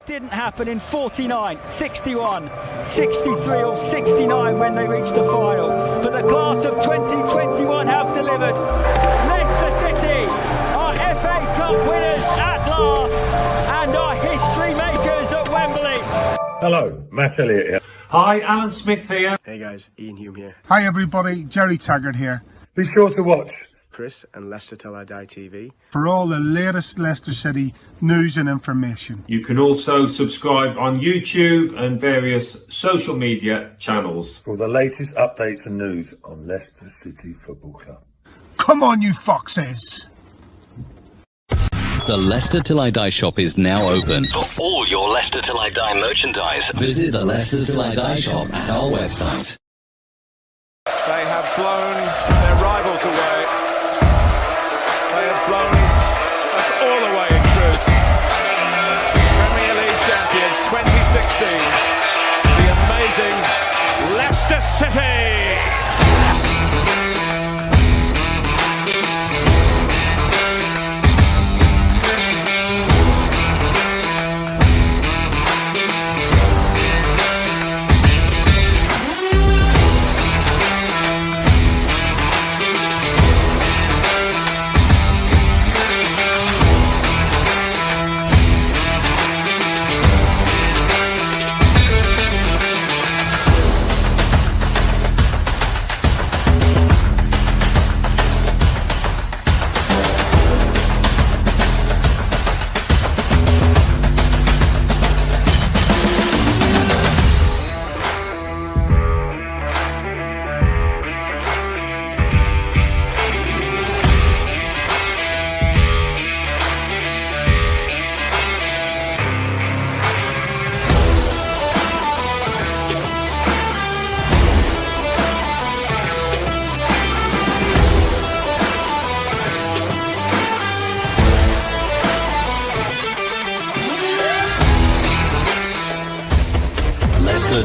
Didn't happen in 49, 61, 63 or 69 when they reached the final. But the class of 2021 have delivered. Leicester City are FA Cup winners at last and are history makers at Wembley. Hello, Matt Elliott here. Hi, Alan Smith here. Hey guys, Ian Hume here. Hi everybody, Jerry Taggart here. Be sure to watch Chris and Leicester Till I Die TV for all the latest Leicester City news and information. You can also subscribe on YouTube and various social media channels for the latest updates and news on Leicester City Football Club. Come on, you foxes! The Leicester Till I Die shop is now open. For all your Leicester Till I Die merchandise, Visit the Leicester Till I Die shop at our website. They have blown their rivals away. They have blown us all away in truth. Premier League champions 2016. The amazing Leicester City.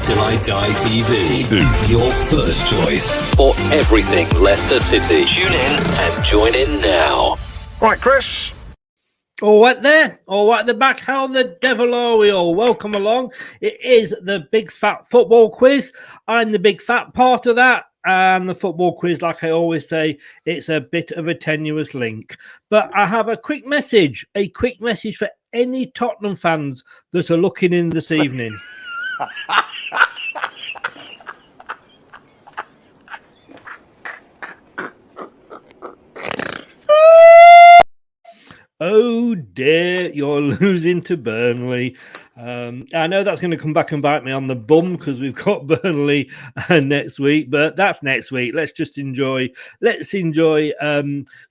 Till I Die TV. Your first choice for everything Leicester City. Tune in and join in now. Right, Chris. All right there, all right at the back. How the devil are we all? Welcome along. It is the Big Fat Football Quiz. I'm the big fat part of that. And the football quiz, like I always say, it's a bit of a tenuous link. But I have a quick message for any Tottenham fans that are looking in this evening. Oh dear, you're losing to Burnley. I know that's going to come back and bite me on the bum because we've got Burnley next week, but that's next week. Let's enjoy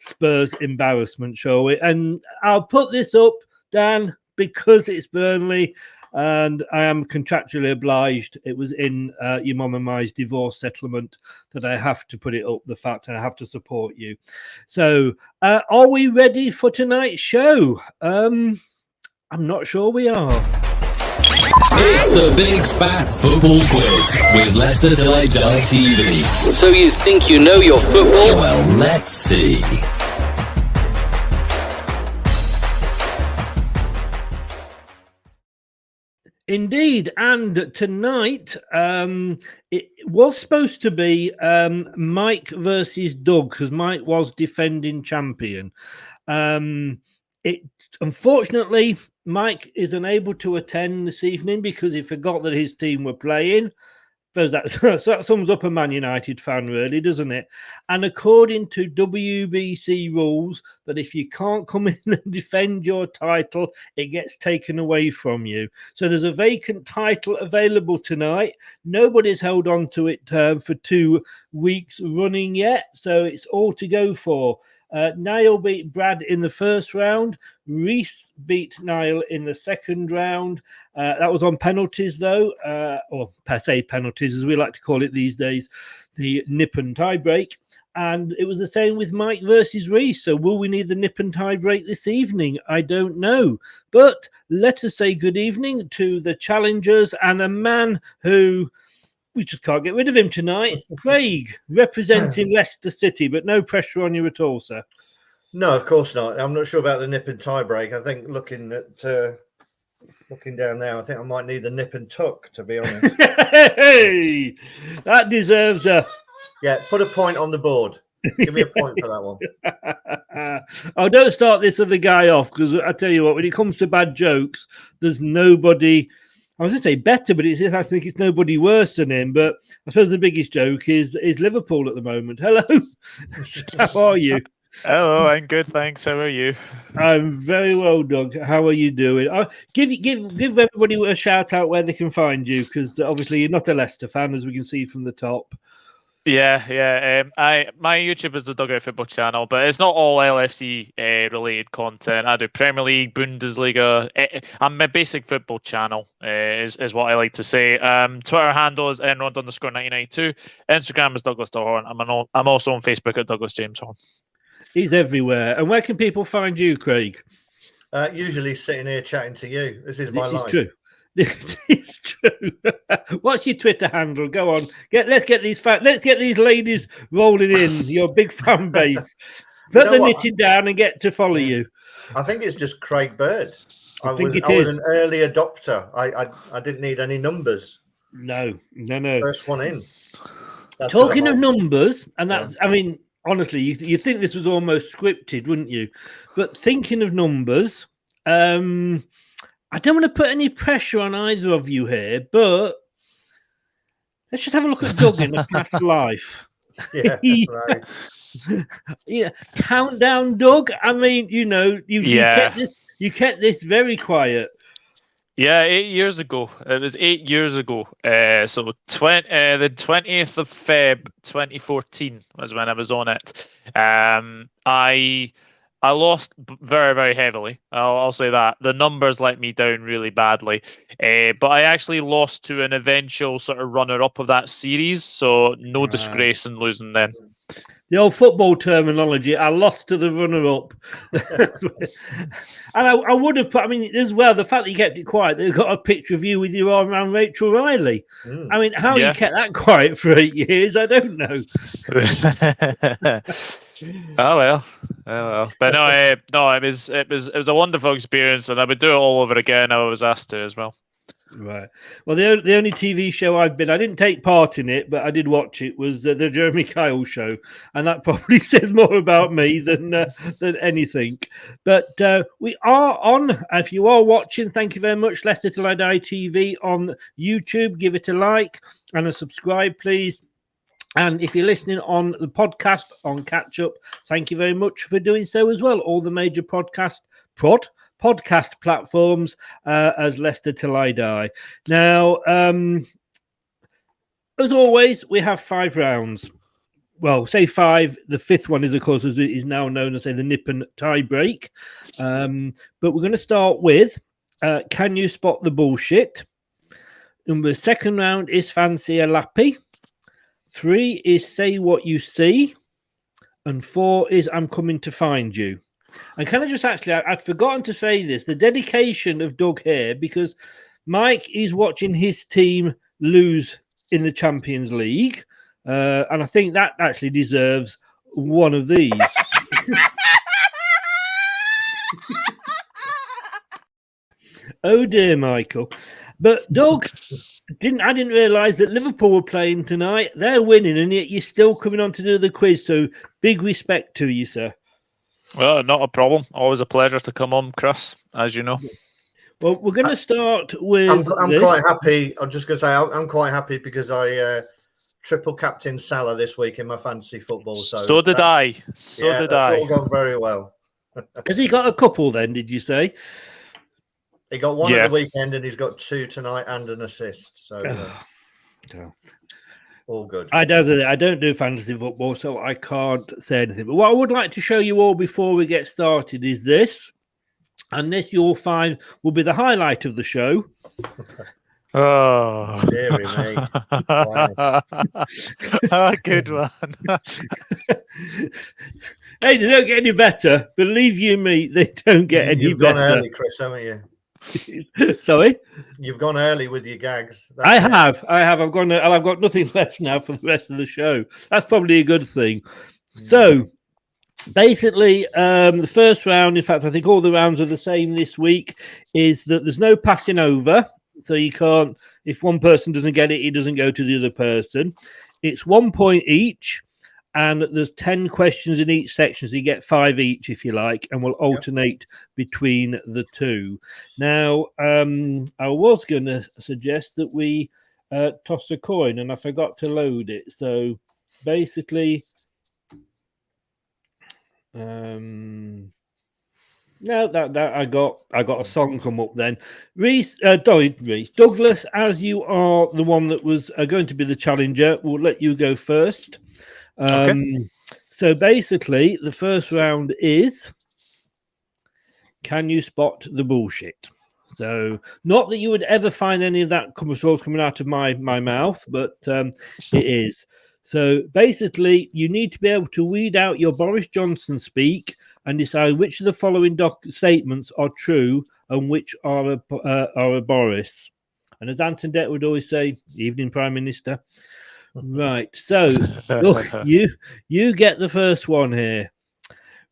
Spurs' embarrassment, shall we? And I'll put this up, Dan, because it's Burnley. And I am contractually obliged. It was in your mum and my divorce settlement that I have to put it up, the fact that I have to support you. So, are we ready for tonight's show? I'm not sure we are. It's the Big Fat Football Quiz with Leicester Till I Die TV. so you think you know your football? Well, let's see. Indeed, and tonight it was supposed to be Mike versus Doug because Mike was defending champion. Unfortunately, Mike is unable to attend this evening because he forgot that his team were playing. Suppose that sums up a Man United fan, really, doesn't it? And according to WBC rules, that if you can't come in and defend your title, it gets taken away from you. So there's a vacant title available tonight. Nobody's held on to it for 2 weeks running yet, so it's all to go for. Niall beat Brad in the first round. Reese beat Niall in the second round. That was on penalties, though, or per se penalties, as we like to call it these days, the nip and tie break. And it was the same with Mike versus Reese. So will we need the nip and tie break this evening? I don't know. But let us say good evening to the challengers and a man who we just can't get rid of him tonight. Craig, representing Leicester City, but no pressure on you at all, sir. No, of course not. I'm not sure about the nip and tie break. I think looking at Looking down there, I think I might need the nip and tuck, to be honest. Hey, that deserves a... Yeah, put a point on the board. Give me a point for that one. Oh, don't start this other guy off, because I tell you what, when it comes to bad jokes, there's nobody... I was going to say better, but I think it's nobody worse than him. But I suppose the biggest joke is Liverpool at the moment. Hello, how are you? Hello, I'm good, thanks. How are you? I'm very well, Doug. How are you doing? Give everybody a shout out where they can find you, because obviously you're not a Leicester fan, as we can see from the top. Yeah. My YouTube is the Dugout Football channel, but it's not all LFC related content. I do Premier League, Bundesliga. I'm a basic football channel, is what I like to say. Twitter handle is nrod_1992. Instagram is Douglas Horn. I'm also on Facebook at Douglas James Horn. He's everywhere. And where can people find you, Craig? Usually sitting here chatting to you. This is my life. True. This is true. What's your Twitter handle? Go on. Let's get these ladies rolling in. Your big fan base. Put the knitting down and get to follow you. I think it's just Craig Bird. I was an early adopter. I didn't need any numbers. No. First one in. That's Talking of numbers, and that's honestly, you think this was almost scripted, wouldn't you? But thinking of numbers, I don't want to put any pressure on either of you here, but let's just have a look at Doug in a past life. Yeah, right. Yeah, countdown, Doug. I mean, you kept this very quiet. Yeah, 8 years ago. It was 8 years ago. So the 20th of Feb 2014 was when I was on it. I lost very, very heavily. I'll say that. The numbers let me down really badly. But I actually lost to an eventual sort of runner-up of that series. So no disgrace in losing then. The old football terminology, I lost to the runner-up. And I would have put, I mean, as well, the fact that you kept it quiet, they've got a picture of you with your arm around Rachel Riley. I mean, how you kept that quiet for 8 years, I don't know. Oh well. But no, it was a wonderful experience, and I would do it all over again. I was asked to as well. Right. Well, the only TV show I didn't take part in it, but I did watch it, was the Jeremy Kyle show, and that probably says more about me than anything. But we are on. If you are watching, thank you very much. Leicester Till I Die TV on YouTube. Give it a like and a subscribe, please. And if you're listening on the podcast on Catch Up, thank you very much for doing so as well. All the major podcast platforms as Leicester Till I Die. Now, as always, we have 5 rounds. Well, say 5. The 5th one is, of course, as it is now known as, the nip and tie break. But we're going to start with Can You Spot the Bullshit? The second round is Fancy a Lappy. 3 is Say What You See. And 4 is I'm Coming to Find You. And can I just I'd forgotten to say this, the dedication of Doug here, because Mike is watching his team lose in the Champions League. And I think that actually deserves one of these. Oh dear, Michael. But Doug, I didn't realise that Liverpool were playing tonight. They're winning, and yet you're still coming on to do the quiz. So big respect to you, sir. Well, not a problem. Always a pleasure to come on, Chris, as you know. Well, we're going to start with... I'm quite happy. I'm just going to say I'm quite happy because I triple captain Salah this week in my fantasy football. So did I. So did I. It's all gone very well. Has he got a couple then, did you say? He got one at the weekend and he's got 2 tonight and an assist. So all good. I don't do fantasy football, so I can't say anything. But what I would like to show you all before we get started is this. And this you'll find will be the highlight of the show. Oh, dearie me. Wow. Oh, good one. Hey, they don't get any better. Believe you me, they don't get any better. You've gone early, Chris, haven't you? Sorry? You've gone early with your gags. I have. I've got nothing left now for the rest of the show. That's probably a good thing. So, Basically, the first round, in fact, I think all the rounds are the same this week, is that there's no passing over. So you can't, if one person doesn't get it, it doesn't go to the other person. It's 1 point each, and there's 10 questions in each section. So you get 5 each, if you like, and we'll alternate between the two. Now, I was going to suggest that we toss a coin, and I forgot to load it. So basically... no, that I got a song come up then. Reese, Douglas, as you are the one that was going to be the challenger, we'll let you go first. Okay. So basically, the first round is, can you spot the bullshit? So not that you would ever find any of that coming out of my mouth, but it is. So basically, you need to be able to weed out your Boris Johnson speak and decide which of the following statements are true and which are a Boris. And as Anton Deck would always say, evening, Prime Minister. Right. So look, you get the first one here.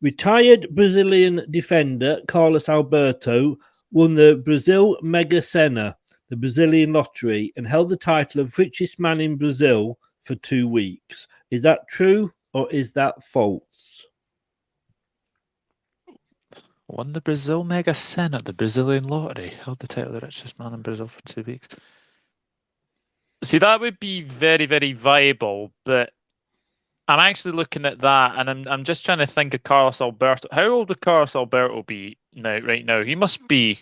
Retired Brazilian defender Carlos Alberto won the Brazil Mega Sena, the Brazilian lottery, and held the title of richest man in Brazil for 2 weeks. Is that true or is that false? Won the Brazil Mega Sena, the Brazilian lottery, held the title of the richest man in Brazil for 2 weeks. See, that would be very, very viable, but I'm actually looking at that, and I'm just trying to think of Carlos Alberto. How old would Carlos Alberto be right now? He must be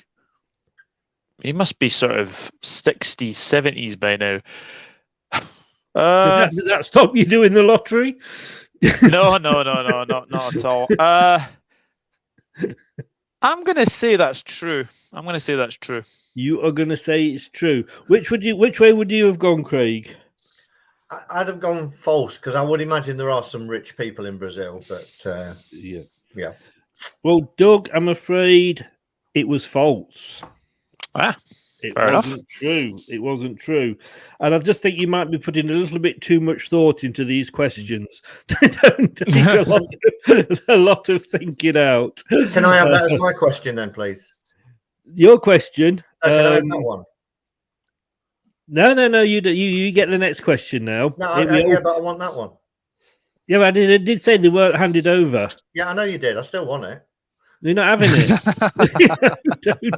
sort of 60s, 70s by now. Does that stop you doing the lottery? No, not at all. I'm going to say that's true. You are going to say it's true. Which way would you have gone, Craig? I'd have gone false because I would imagine there are some rich people in Brazil, but yeah. Well, Doug, I'm afraid it was false. It wasn't true. And I just think you might be putting a little bit too much thought into these questions. Don't take a lot of thinking out. Can I have that as my question then, please? Your question. Can I have that one? No. You get the next question now. No, but I want that one. Yeah, but I did say they weren't handed over. Yeah, I know you did. I still want it. You're not having it. Don't.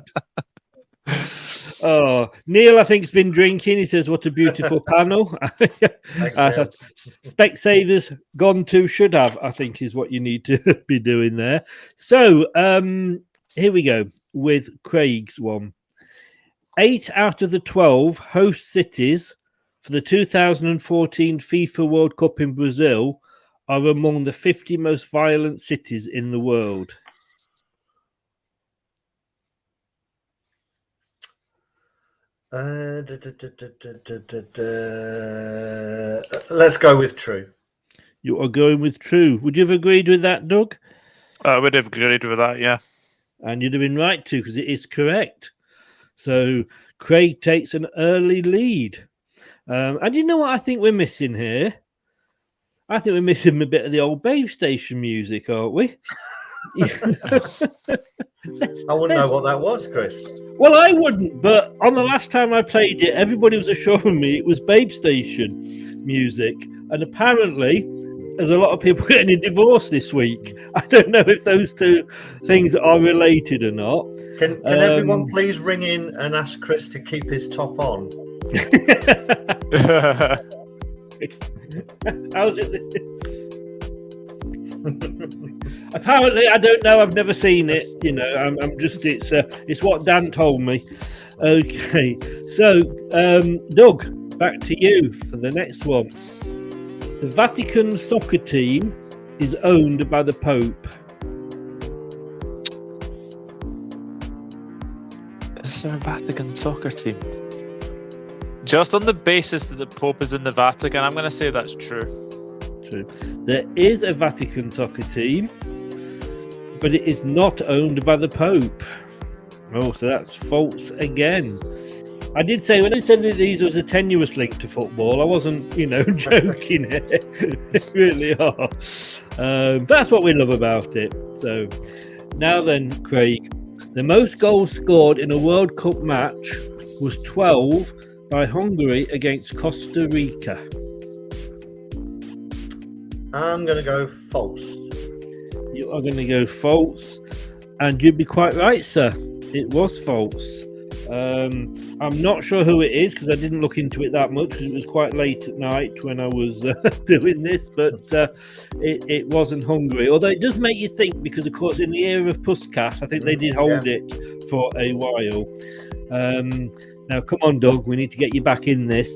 Oh, Neil, I think, has been drinking. He says, what a beautiful panel. Specsavers gone to should have, I think, is what you need to be doing there. So here we go with Craig's one. 8 out of the 12 host cities for the 2014 FIFA World Cup in Brazil are among the 50 most violent cities in the world. Let's go with true. You are going with true. Would you have agreed with that, Doug? I would have agreed with that, yeah. And you'd have been right too, because it is correct. So Craig takes an early lead. And you know what I think we're missing here? I think we're missing a bit of the old Babe Station music, aren't we? I wouldn't know what that was, Chris. Well, I wouldn't, but on the last time I played it, everybody was assuring me it was Babe Station music. And apparently, there's a lot of people getting a divorce this week. I don't know if those two things are related or not. Can everyone please ring in and ask Chris to keep his top on? How's it? Apparently, I don't know. I've never seen it. You know, I'm just. It's what Dan told me. Okay, so Doug, back to you for the next one. The Vatican soccer team is owned by the Pope. Is there a Vatican soccer team? Just on the basis that the Pope is in the Vatican, I'm going to say that's true. True. There is a Vatican soccer team, but it is not owned by the Pope. Oh, so that's false again. I did say when I said that these was a tenuous link to football, I wasn't, joking. It really are. That's what we love about it. So now then, Craig, the most goals scored in a World Cup match was 12 by Hungary against Costa Rica. I'm going to go false. You are going to go false, and you'd be quite right, sir. It was false. I'm not sure who it is because I didn't look into it that much because it was quite late at night when I was doing this, but it wasn't Hungary. Although it does make you think because, of course, in the era of Puskas, I think they did hold it for a while. Now, come on, Doug, we need to get you back in this.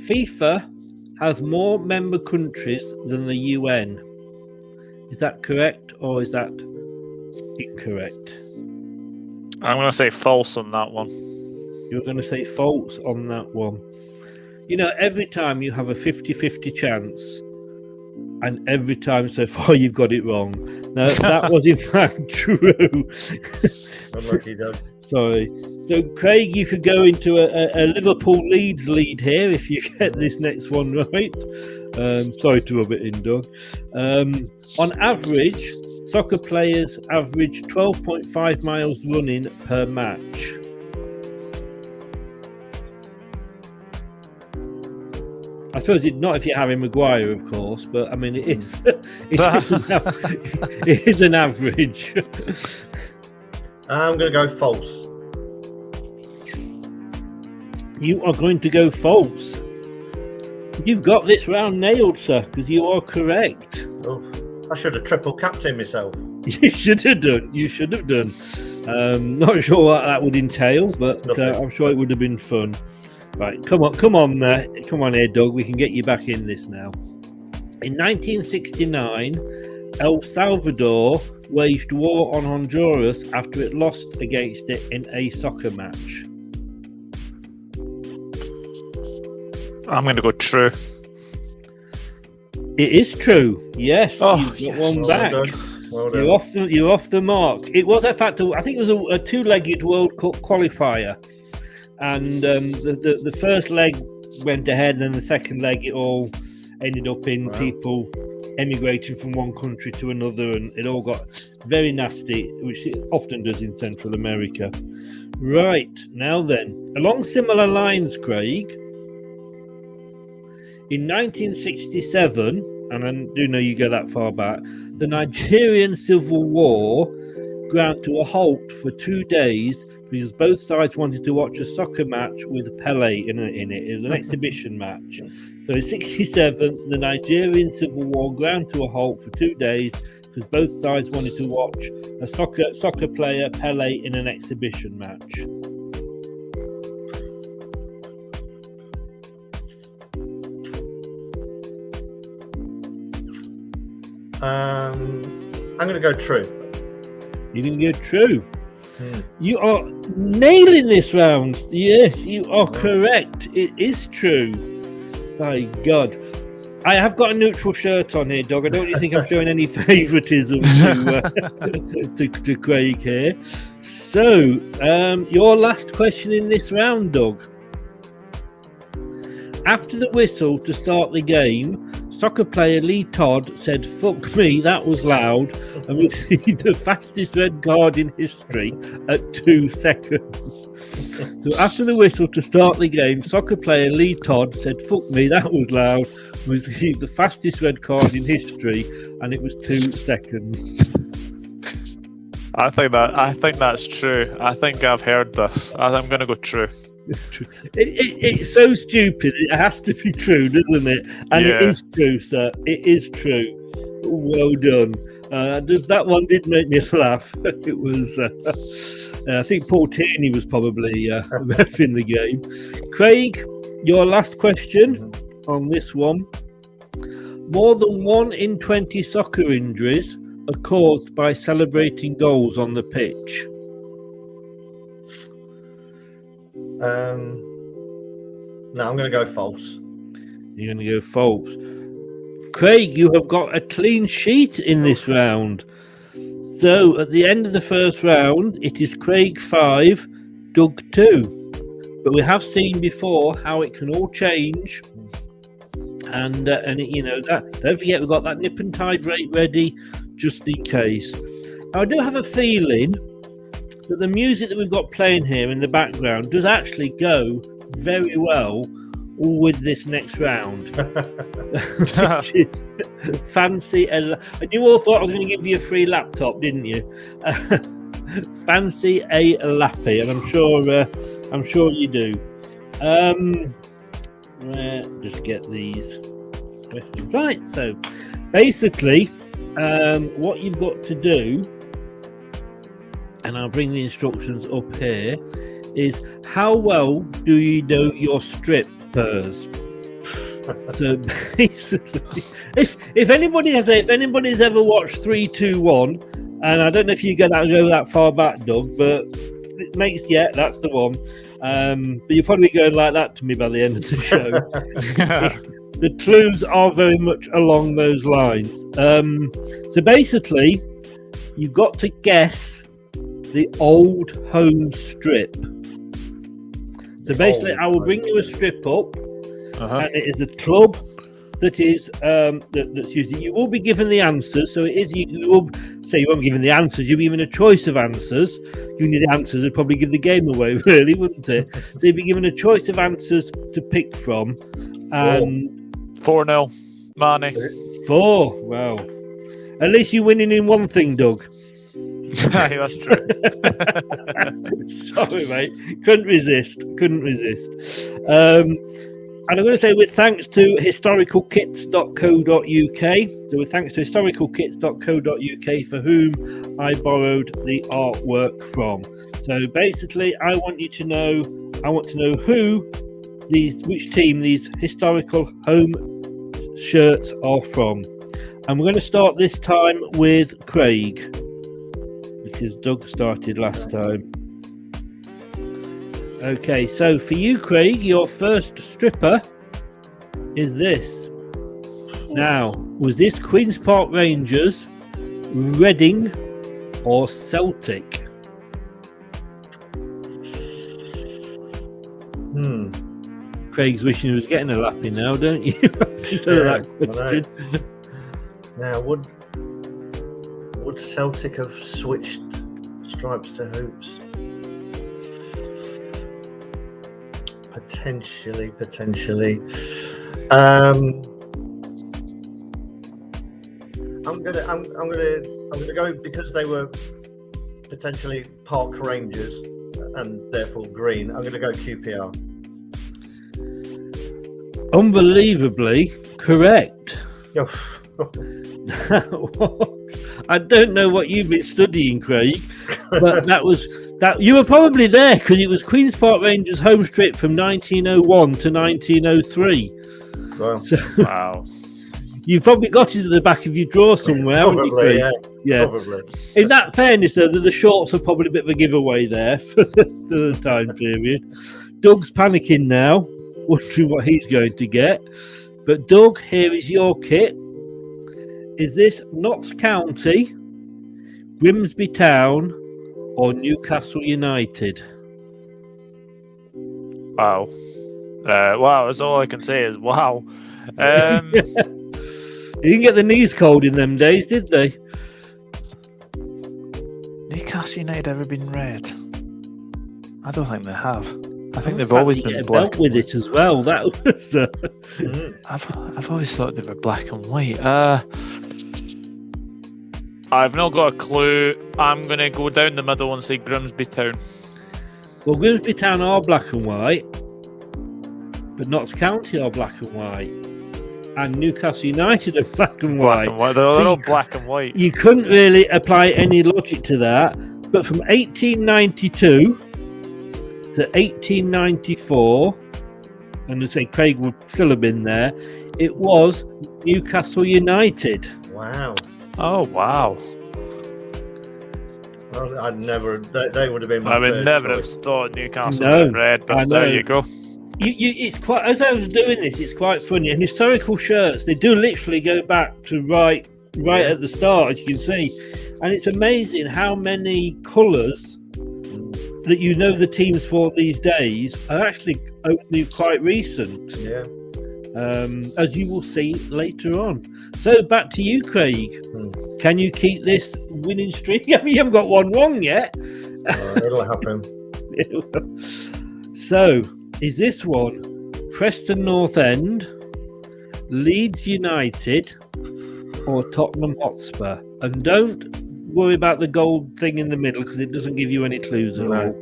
FIFA has more member countries than the UN. Is that correct or is that incorrect? I'm going to say false on that one. You're going to say false on that one. Every time you have a 50-50 chance, and every time so far you've got it wrong. Now, that was in fact true. Unlucky, Doug. Sorry. So, Craig, you could go into a Liverpool-Leeds lead here if you get this next one right. Sorry to rub it in, Doug. On average, soccer players average 12.5 miles running per match. I suppose it's not if you're Harry Maguire, of course, but I mean it is. It is an average. I'm going to go false. You are going to go false. You've got this round nailed, sir, because you are correct. Oof. I should have triple captained myself. You should have done. Not sure what that would entail, but I'm sure it would have been fun. Right, come on here, Doug. We can get you back in this now. In 1969, El Salvador waged war on Honduras after it lost against it in a soccer match. I'm going to go true. It is true. Yes. Oh, you've got one back. Well done. You're off the mark. It was, in fact, I think it was a two-legged World Cup qualifier, and the first leg went ahead, and then the second leg it all ended up in people emigrating from one country to another, and it all got very nasty, which it often does in Central America. Right, now then, along similar lines, Craig, in 1967, and I do know you go that far back, the Nigerian Civil War ground to a halt for 2 days because both sides wanted to watch a soccer match with Pele in it. It was an exhibition match. So in 67, the Nigerian Civil War ground to a halt for 2 days because both sides wanted to watch a soccer player, Pele, in an exhibition match. I'm going to go true. You're going to go true. You are nailing this round. Yes, you are correct. It is true. My God. I have got a neutral shirt on here, Doug. I don't really think I'm showing any favouritism to Craig here. So, your last question in this round, Doug. After the whistle to start the game, soccer player Lee Todd said, "Fuck me, that was loud," and received the fastest red card in history at 2 seconds. So after the whistle to start the game, soccer player Lee Todd said, "Fuck me, that was loud," and received the fastest red card in history, and it was 2 seconds. I think that's true. I think I've heard this. I'm going to go true. It's so stupid. It has to be true, doesn't it? And Yeah. it is true, sir. It is true. Well done. That one did make me laugh. It was. I think Paul Tierney was probably ref in the game. Craig, your last question on this one. More than 1 in 20 soccer injuries are caused by celebrating goals on the pitch. No, I'm going to go false. You're going to go false. Craig, you have got a clean sheet in this round. So at the end of the first round, it is Craig 5, Doug 2. But we have seen before how it can all change. And that, don't forget, we've got that nip and tide rate ready just in case. Now, I do have a feeling that the music that we've got playing here in the background does actually go very well with this next round. Which is fancy. And you all thought I was going to give you a free laptop, didn't you? Fancy a lappy, and I'm sure you do. Just get these questions right. So basically, what you've got to do, and I'll bring the instructions up here, is how well do you know your strippers? So basically, if anybody's ever watched 3, 2, 1, and I don't know if you go that far back, Doug, but it makes that's the one. But you're probably going like that to me by the end of the show. The clues are very much along those lines. So basically, you've got to guess the old home strip. So basically, I will bring you a strip up, and it is a club that is that's used. You will be given the answers. So it is. You will say you won't be given the answers. You'll be given a choice of answers. Giving you the answers would probably give the game away, really, wouldn't it? So you'll be given a choice of answers to pick from. 4-0, Marnie. 4. Well, at least you're winning in one thing, Doug. That's true. Sorry, mate. Couldn't resist. And I'm going to say with thanks to historicalkits.co.uk. So with thanks to historicalkits.co.uk, for whom I borrowed the artwork from. So basically, I want to know which team these historical home shirts are from. And we're going to start this time with Craig, because Doug started last time. Okay, so for you, Craig, your first stripper is this. Now, was this Queen's Park Rangers, Reading, or Celtic? Craig's wishing he was getting a lappy now, don't you? That now, would Celtic have switched stripes to hoops? Potentially. I'm gonna go, because they were potentially Park Rangers and therefore green. I'm gonna go QPR. Unbelievably correct. I don't know what you've been studying, Craig, but that you were probably there, because it was Queen's Park Rangers home strip from 1901 to 1903. Wow. Wow. You've probably got it at the back of your drawer somewhere, haven't you, Craig? Yeah. Probably. In that fairness, though, the shorts are probably a bit of a giveaway there for the time period. Doug's panicking now, wondering what he's going to get. But Doug, here is your kit. Is this Notts County, Grimsby Town, or Newcastle United? Wow. Wow, that's all I can say is wow. They didn't get the knees cold in them days, did they? Newcastle United ever been red? I don't think they have. I think they've always been black with it as well. That was. I've always thought they were black and white. I've not got a clue. I'm gonna go down the middle and say Grimsby Town. Well, Grimsby Town are black and white, but Notts County are black and white, and Newcastle United are black and white. They're all black and white. You couldn't really apply any logic to that. But from 1892 to 1894, and I say Craig would still have been there, it was Newcastle United. Wow. Oh, wow. Well, I'd never. They would have been my I would third never choice. have thought Newcastle in red, but there you go. It's quite. As I was doing this, it's quite funny. And historical shirts, they do literally go back to right at the start, as you can see. And it's amazing how many colours that you know the teams for these days are actually only quite recent. Yeah. As you will see later on. So back to you, Craig. Can you keep this winning streak? I mean, you haven't got one wrong yet. It'll happen. So, is this one Preston North End, Leeds United, or Tottenham Hotspur? And don't worry about the gold thing in the middle because it doesn't give you any clues at all.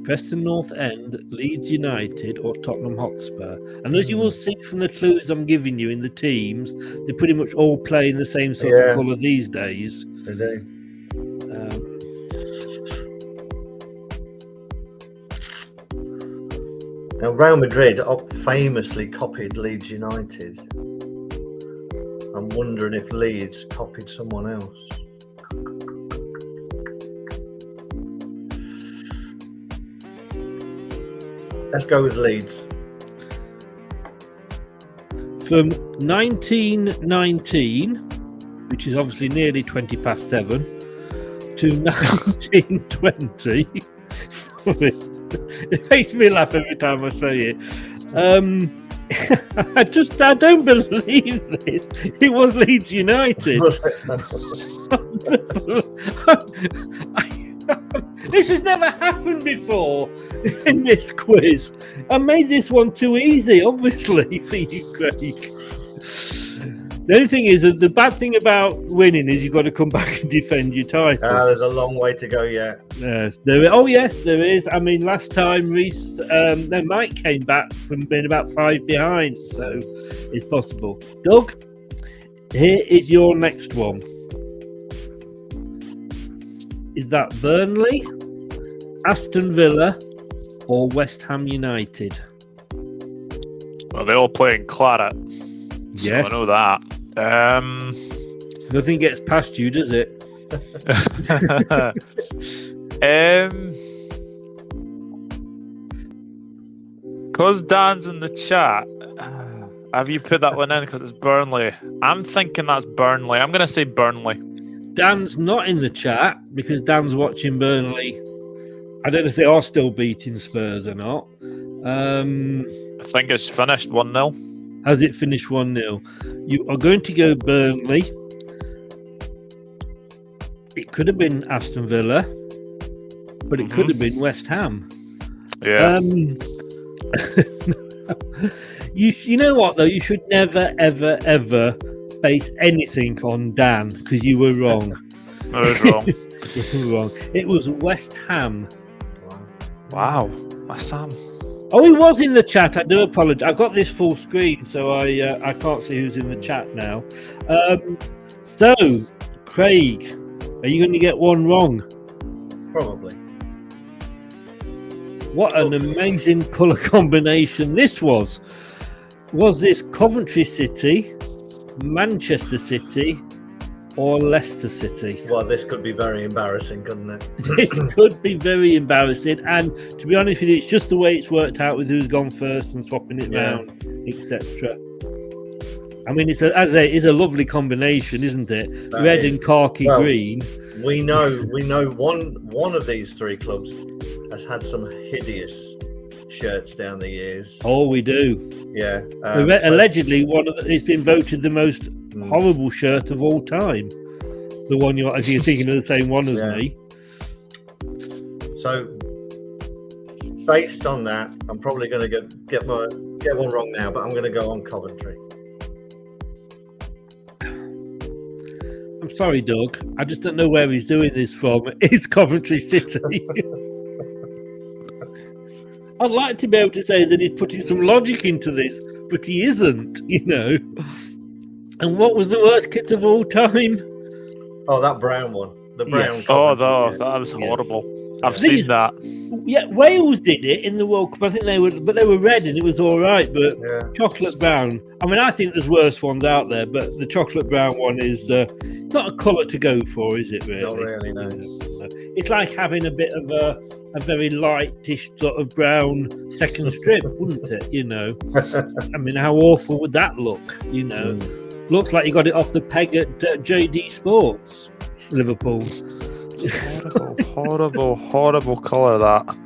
Preston North End, Leeds United, or Tottenham Hotspur. And as you will see from the clues I'm giving you in the teams, they pretty much all play in the same sort of colour these days. They do. Now, Real Madrid famously copied Leeds United. I'm wondering if Leeds copied someone else. Let's go with Leeds. From 1919, which is obviously nearly 7:20, to 1920. It makes me laugh every time I say it. I don't believe this. It was Leeds United. This has never happened before in this quiz. I made this one too easy, obviously, for you, Craig. The only thing is that the bad thing about winning is you've got to come back and defend your title. There's a long way to go yet. Yes, there is. I mean, last time Mike came back from being about 5 behind, so it's possible. Doug, here is your next one. Is that Burnley, Aston Villa, or West Ham United? Well, they all play in claret. Yes. So I know that. Nothing gets past you, does it? Because Dan's in the chat, have you put that one in because it's Burnley? I'm thinking that's Burnley. I'm going to say Burnley. Dan's not in the chat because Dan's watching Burnley. I don't know if they are still beating Spurs or not. I think it's finished 1-0. Has it finished 1-0? You are going to go Burnley. It could have been Aston Villa, but it could have been West Ham. Yeah. You know what though? You should never, ever, ever base anything on Dan because you were wrong. I was wrong. You were wrong. It was West Ham. Wow, West Ham. Oh, he was in the chat. I do apologise. I've got this full screen, so I can't see who's in the chat now. So, Craig, are you going to get one wrong? Probably. What an amazing colour combination this was. Was this Coventry City, Manchester City, or Leicester City? Well, this could be very embarrassing, couldn't it? It could be very embarrassing, and to be honest with you, it's just the way it's worked out with who's gone first and swapping it round, etc. I mean, it's a lovely combination, isn't it? That Red is. and khaki green. We know one of these three clubs has had some hideous shirts down the years. Oh, we do. Yeah. Allegedly, it's been voted the most horrible shirt of all time. The one if you're thinking of the same one as me. So, based on that, I'm probably going to get one wrong now, but I'm going to go on Coventry. I'm sorry, Doug. I just don't know where he's doing this from. It's Coventry City. I'd like to be able to say that he's putting some logic into this, but he isn't, And what was the worst kit of all time? Oh, that brown one. The brown. Yes. That was horrible. I've seen that. Yeah, Wales did it in the World Cup. I think they were red and it was all right. But chocolate brown. I mean, I think there's worse ones out there, but the chocolate brown one is not a colour to go for, is it? Really? Not really. No. It's like having a bit of a very lightish sort of brown second strip, wouldn't it? I mean, how awful would that look? Looks like you got it off the peg at JD Sports, Liverpool. Horrible colour that.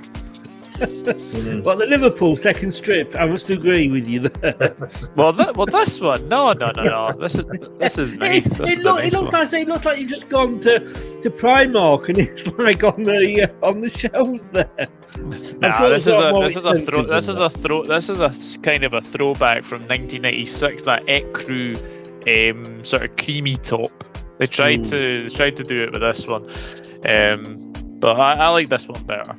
Well, the Liverpool second strip, I must agree with you there. Well, this one, no. This is nice. It looks like you've just gone to Primark and it's like on the shelves there. Nah, this is a kind of a throwback from 1996. That Ecru sort of creamy top. They tried to do it with this one, but I like this one better.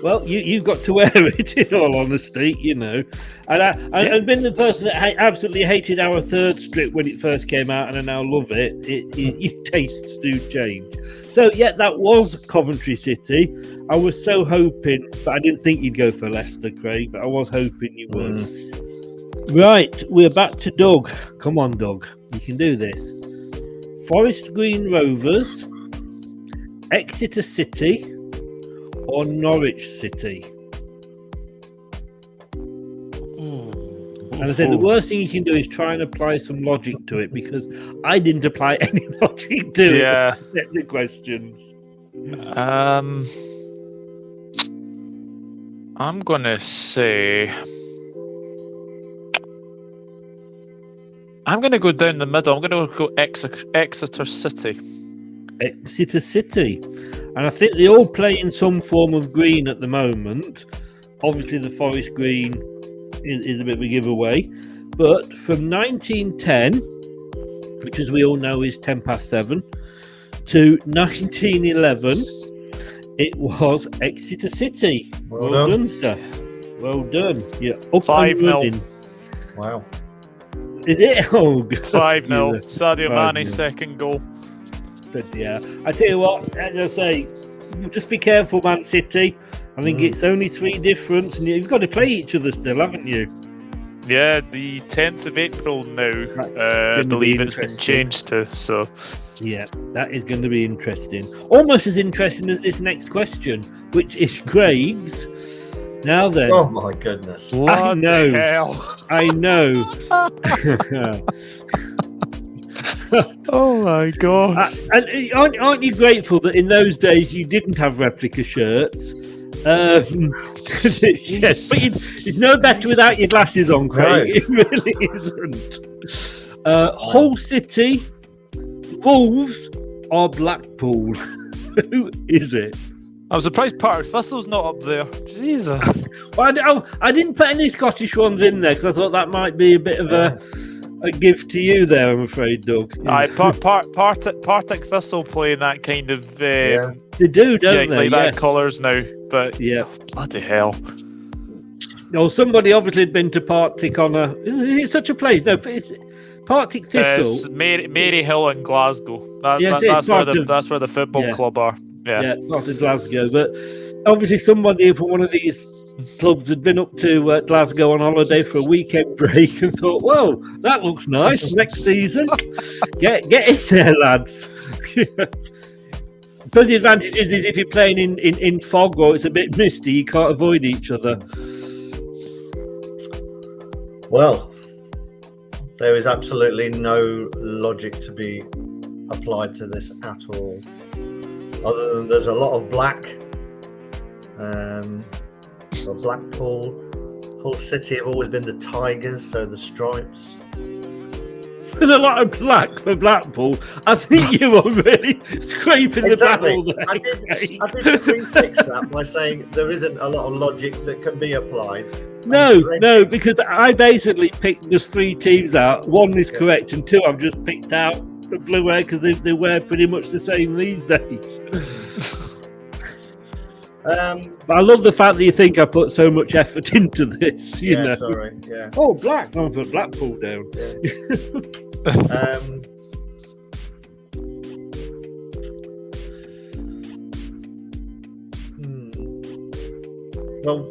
Well, you've got to wear it, in all honesty, you know. And I've been the person that absolutely hated our third strip when it first came out, and I now love it. Your tastes do change. So, yeah, that was Coventry City. I was so hoping, but I didn't think you'd go for Leicester, Craig, but I was hoping you would. Right, we're back to Doug. Come on, Doug. You can do this. Forest Green Rovers, Exeter City, or Norwich City? And I said the worst thing you can do is try and apply some logic to it, because I didn't apply any logic to the questions. I'm gonna say I'm gonna go down the middle. I'm gonna go Exeter City. Exeter City. And I think they all play in some form of green at the moment. Obviously, the forest green is a bit of a giveaway. But from 1910, which as we all know is 7:10, to 1911, it was Exeter City. Well done, sir. Well done. You're up 5-0. Wow. Is it? Oh, God. 5-0. Sadio Mane's second goal. But yeah, I tell you what, as I say, just be careful, Man City. I think it's only 3 difference, and you've got to play each other still, haven't you? Yeah, the 10th of April now. I believe it's been changed to. So, yeah, that is going to be interesting. Almost as interesting as this next question, which is Craig's. Now then. Oh my goodness! I know. Hell. I know. Oh my god! And aren't you grateful that in those days you didn't have replica shirts? Yes, but it's no better without your glasses on, Craig. Right. It really isn't. Hull City, Wolves, or Blackpool? Who is it? I'm surprised Partick Thistle's not up there. Jesus. Well, I didn't put any Scottish ones in there because I thought that might be a bit of a gift to you there, I'm afraid, Doug. Aye, Partick Thistle playing that kind of... They do, don't they? Like that colours now, but yeah, bloody hell. No, somebody obviously had been to Partick on a... Is it such a place? No, but it's Partick Thistle. It's Mary Hill in Glasgow. That's where the football club are. Yeah, not in Glasgow, but obviously somebody from one of these clubs had been up to Glasgow on holiday for a weekend break and thought, "Well, that looks nice. Next season, get in there, lads." But the advantage is if you're playing in fog or it's a bit misty, you can't avoid each other. Well, there is absolutely no logic to be applied to this at all. Other than there's a lot of black. Blackpool, Hull City have always been the Tigers, so the stripes. There's a lot of black for Blackpool. I think you were really scraping the barrel there. I did prefix that by saying there isn't a lot of logic that can be applied. No, because I basically picked just 3 teams out. 1 is correct, and 2 I've just picked out the blue hair because they wear pretty much the same these days. But I love the fact that you think I put so much effort into this. You know. Sorry. Yeah. Oh, black. I'll put Blackpool down. Yeah. Well,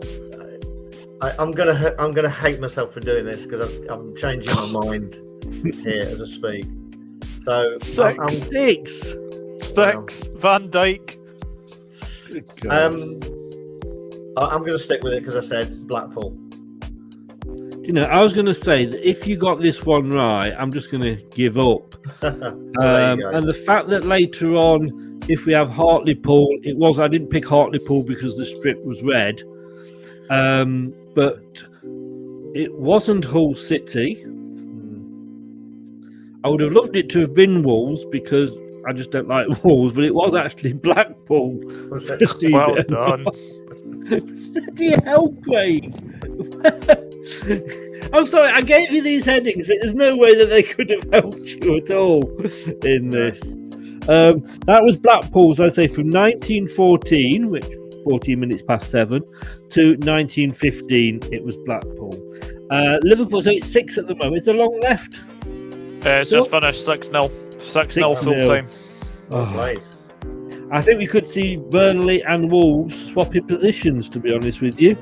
I'm gonna hate myself for doing this because I'm changing my mind here as I speak. So 6. Van Dijk. I'm going to stick with it because I said Blackpool. You know, I was going to say that if you got this one right, I'm just going to give up. And the fact that later on, if we have Hartlepool, I didn't pick Hartlepool because the strip was red, but it wasn't Hull City. I would have loved it to have been Wolves because I just don't like Wolves, but it was actually Blackpool. Well done. Bloody hell, Craig. I'm sorry, I gave you these headings, but there's no way that they could have helped you at all in this. That was Blackpool's, I'd say, from 1914, which 14 minutes past 7, to 1915, it was Blackpool. Liverpool, so it's 6 at the moment. It's a long left. It's just finished 6-0. 6-0 full time. Oh, right. I think we could see Burnley and Wolves swapping positions, to be honest with you.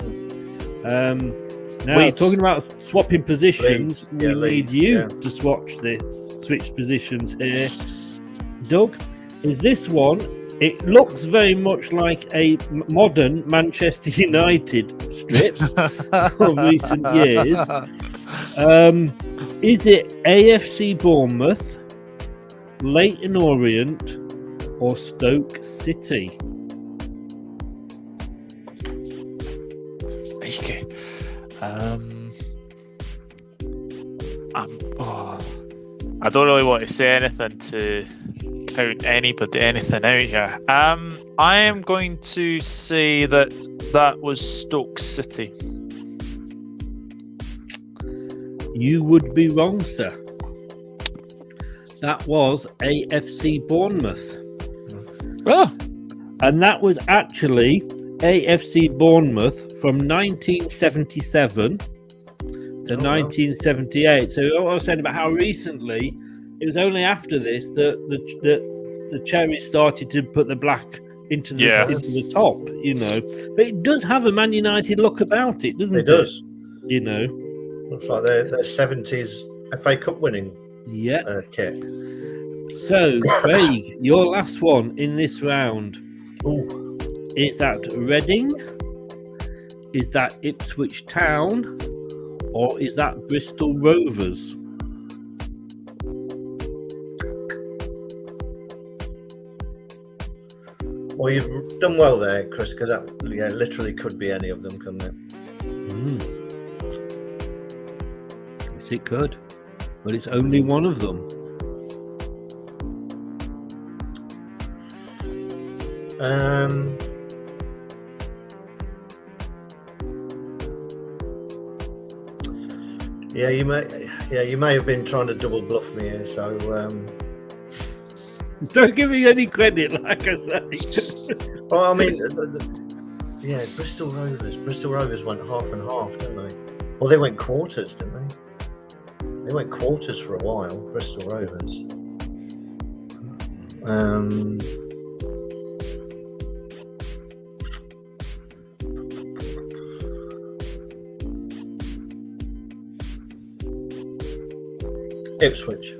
Now, Leeds. talking about swapping positions, Leeds. Yeah, we Leeds, need you yeah. to switch positions here. Doug, is this one? It looks very much like a modern Manchester United strip of recent years. Is it AFC Bournemouth, Leyton Orient, or Stoke City? Okay. I don't really want to say anything to count anything out here. I am going to say that was Stoke City. You would be wrong, sir. That was AFC Bournemouth. Oh. And that was actually AFC Bournemouth from 1977 to 1978. So what I was saying about how recently, it was only after this that the Cherries started to put the black into the top, you know. But it does have a Man United look about it, doesn't it? It does. You know. Looks like their 70s FA Cup winning kit. So, Craig, your last one in this round. Ooh. Is that Reading? Is that Ipswich Town? Or is that Bristol Rovers? Well, you've done well there, Chris, because that literally could be any of them, couldn't it? Yes, it could. But it's only one of them. You may have been trying to double bluff me here, so don't give me any credit, like I say. well, I mean, Bristol Rovers. Bristol Rovers went half and half, didn't they? Well, they went quarters, didn't they? They went quarters for a while, Bristol Rovers. Ipswich.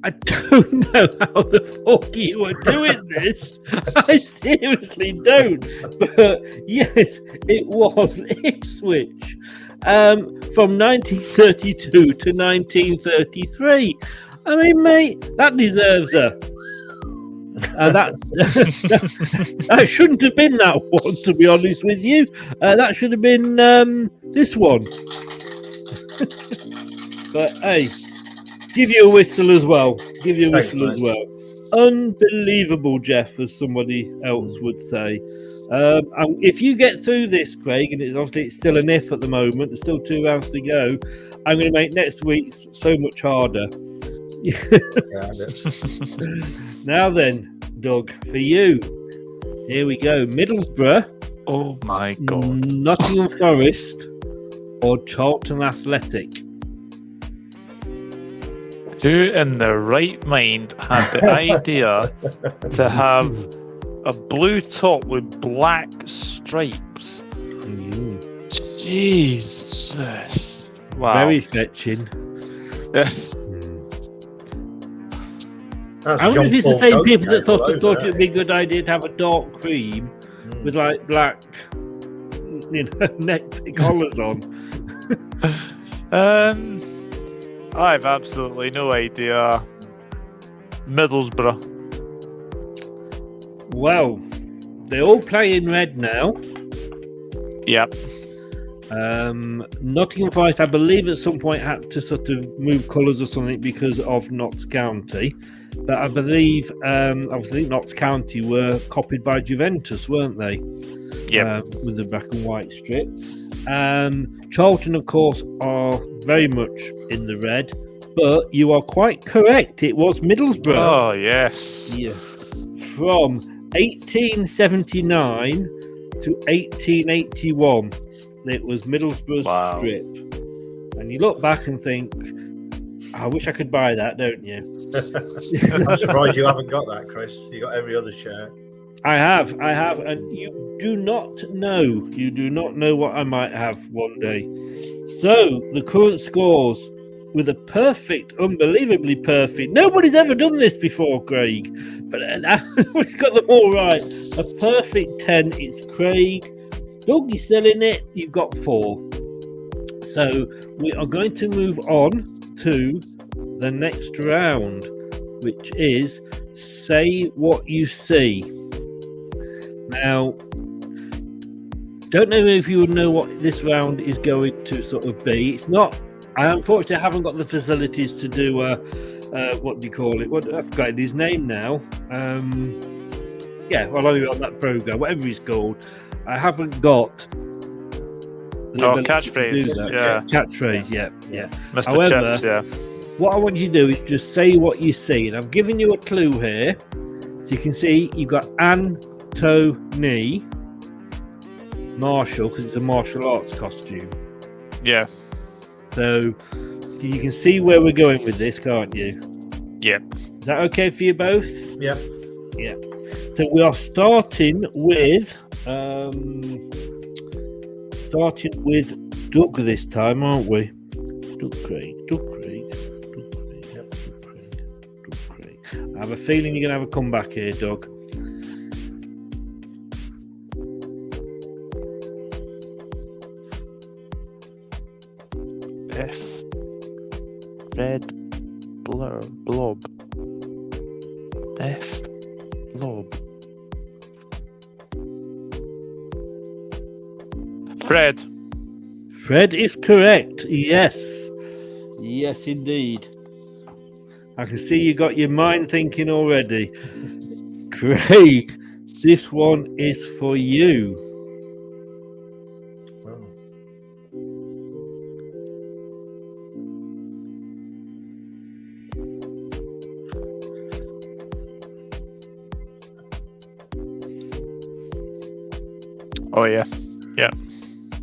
I don't know how the fuck you are doing this. I seriously don't. But yes, it was Ipswich. From 1932 to 1933. I mean, mate, that deserves a... that shouldn't have been that one, to be honest with you. That should have been this one. But hey, give you a whistle as well. Thanks, as well. Unbelievable, Jeff, as somebody else would say. If you get through this, Craig, and it's still an if at the moment, there's still 2 rounds to go, I'm going to make next week so much harder. Now then, Doug, for you, here we go. Middlesbrough. Oh my God. Nottingham Forest or Charlton Athletic? Who in their right mind had the idea to have a blue top with black stripes? Jesus. Wow. Very fetching. That's I wonder if it's the Jean-Paul same Gaultier people that all thought over it would be a good idea to have a dark cream with like black, neck collars on. I have absolutely no idea. Middlesbrough. Well, they all play in red now. Yep. Nottingham Forest, I believe, at some point had to sort of move colours or something because of Notts County. But I believe, obviously, Notts County were copied by Juventus, weren't they? Yeah. With the black and white strip. Charlton, of course, are very much in the red. But you are quite correct. It was Middlesbrough. Oh, yes. Yes. From 1879 to 1881. It was Middlesbrough's strip. And you look back and think, I wish I could buy that, don't you? I'm surprised you haven't got that, Chris. You got every other shirt. I have, and you do not know what I might have one day. So, the current scores with a perfect, unbelievably perfect. Nobody's ever done this before, Craig, but he's got them all right. A perfect 10, it's Craig. Doug, you're still in it. You've got 4. So we are going to move on to the next round, which is Say What You See. Now, don't know if you would know what this round is going to sort of be. It's not. I unfortunately haven't got the facilities to do what do you call it? What I've forgotten his name now. Well, only on that program, whatever he's called. I haven't got. Catchphrase. Yeah. Catchphrase. Yeah. Mr. However, Chips. Yeah. What I want you to do is just say what you see, and I've given you a clue here, so you can see you've got Antoine Martial because it's a martial arts costume. Yeah. So you can see where we're going with this, can't you? Yep. Is that okay for you both? Yep. Yeah. So we are starting with Doug this time, aren't we? Doug Craig. I have a feeling you're going to have a comeback here, Doug. F. Red. Blob. F. Blob. Fred. Fred is correct. Yes. Yes, indeed. I can see you got your mind thinking already. Craig, this one is for you. Oh yeah. Yeah.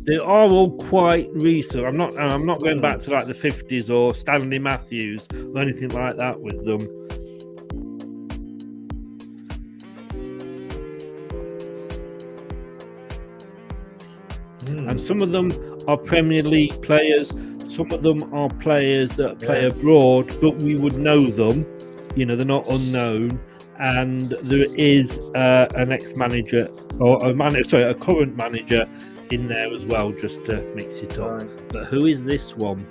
They are all quite recent. I'm not going back to like the 50s or Stanley Matthews or anything like that with them. And some of them are Premier League players. Some of them are players that play abroad, but we would know them. You know, they're not unknown. And there is an ex-manager or a current manager in there as well, just to mix it up. Right. But who is this one?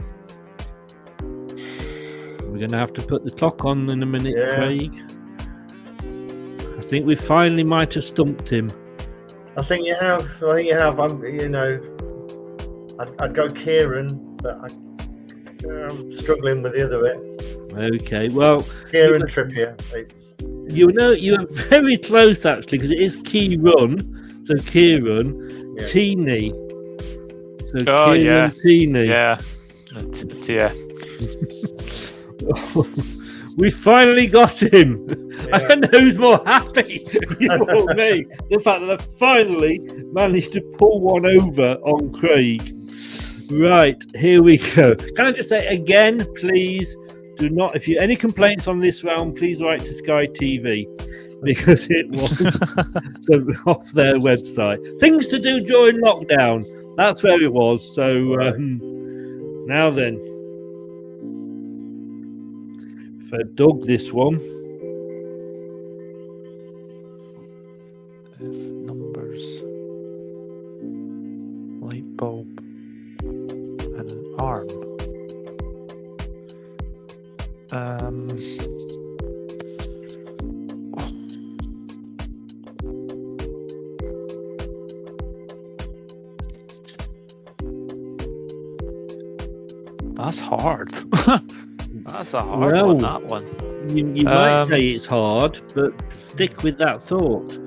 We're going to have to put the clock on in a minute, Craig. I think we finally might have stumped him. I think you have. I'd go Kieran, but I'm struggling with the other bit. Okay, well, Kieran Trippier. You know, you're very close actually, because it is Kieran. So Kieran Teeny. So Kieran Teeny. Yeah. We finally got him. I don't know who's more happy, you or me. The fact that I finally managed to pull one over on Craig. Right, here we go. Can I just say again, please do not, if you any complaints on this round, please write to Sky TV. Because it was off their website. Things to do during lockdown. That's where it was. So now then, for Doug, this one. Arm. That's hard. That's a hard one, that one. You might say it's hard, but stick with that thought.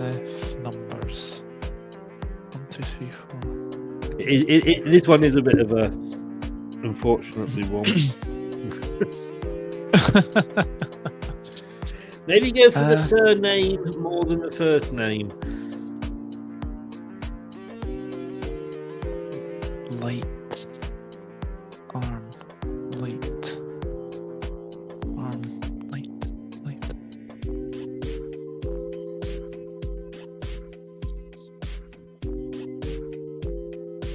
F numbers. 1, 2, 3, 4. This one is a bit of a, unfortunately, one. Maybe go for the surname more than the first name. Light. Arm. Light. Arm. Light. Light.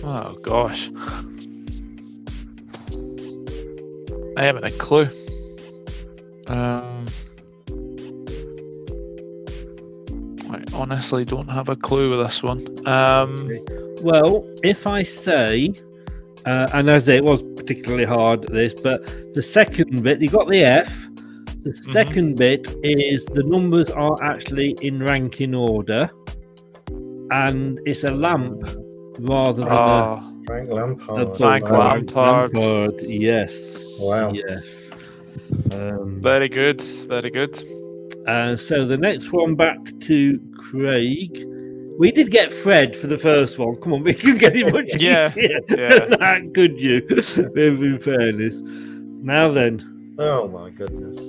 Oh gosh. I haven't a clue. I honestly don't have a clue with this one. Well, if I say, and as it was particularly hard this, but the second bit, you got the F. The second bit is the numbers are actually in ranking order, and it's a lamp rather than Frank Lampard. Frank Lampard. Yes. Wow. Yes. Very good. Very good. So the next one back to Craig. We did get Fred for the first one. Come on, we can get it much easier than that, could you? In fairness. Now then. Oh my goodness.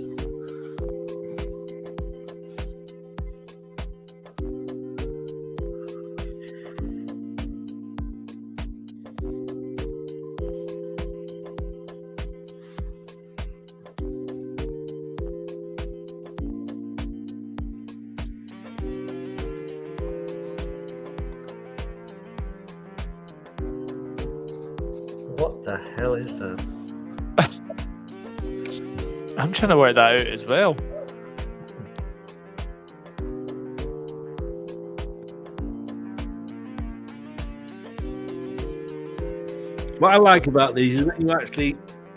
What the hell is that? I'm trying to work that out as well. What I like about these is when you actually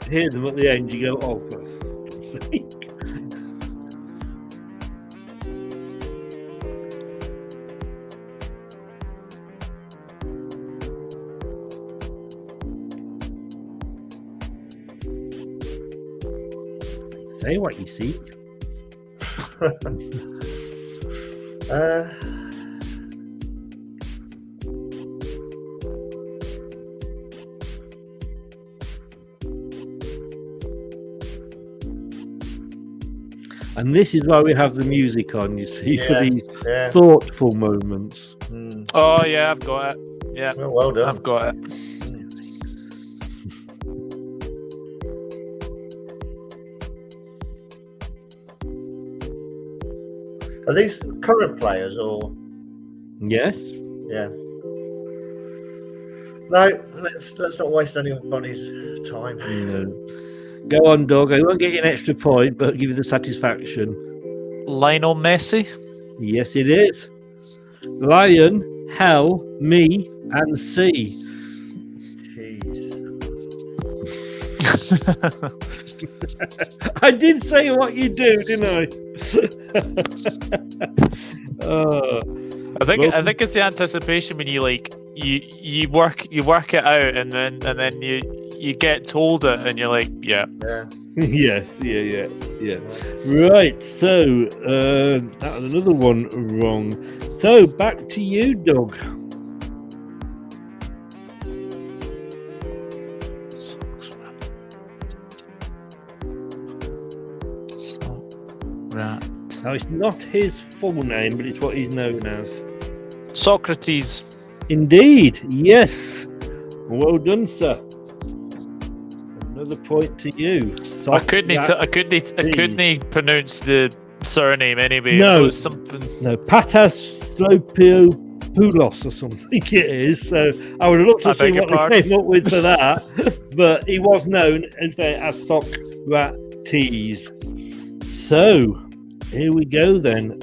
hear them at the end, you go, oh, for fuck's sake. Say what you see. And this is why we have the music on, you see, for these thoughtful moments. Oh, yeah, I've got it. Yeah, well done. I've got it. Are these current players or? Yes. Yeah. No, let's not waste anybody's time. No. Go on, Doug. I won't get you an extra point, but I'll give you the satisfaction. Lionel Messi? Yes, it is. Lion, hell, me, and C. Jeez. I did say what you do, didn't I? I think it's the anticipation when you like you work it out and then you get told it and you're like yeah. Yes, yeah. Right, so that was another one wrong. So back to you, Doug. Right. Now it's not his full name, but it's what he's known as. Socrates. Indeed, yes. Well done, sir. Another point to you. I couldn't pronounce the surname anyway. No, it was something. No, Pataslopoulos or something it is. So I would have loved to see what they came up with for that. But he was known as Socrates. So here we go then.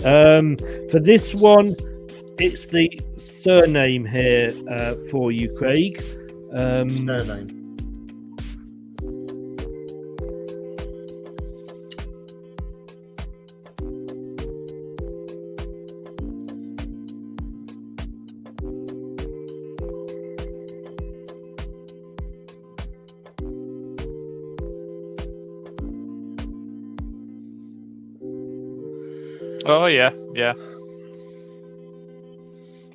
For this one, it's the surname here for you, Craig. Surname. Oh yeah.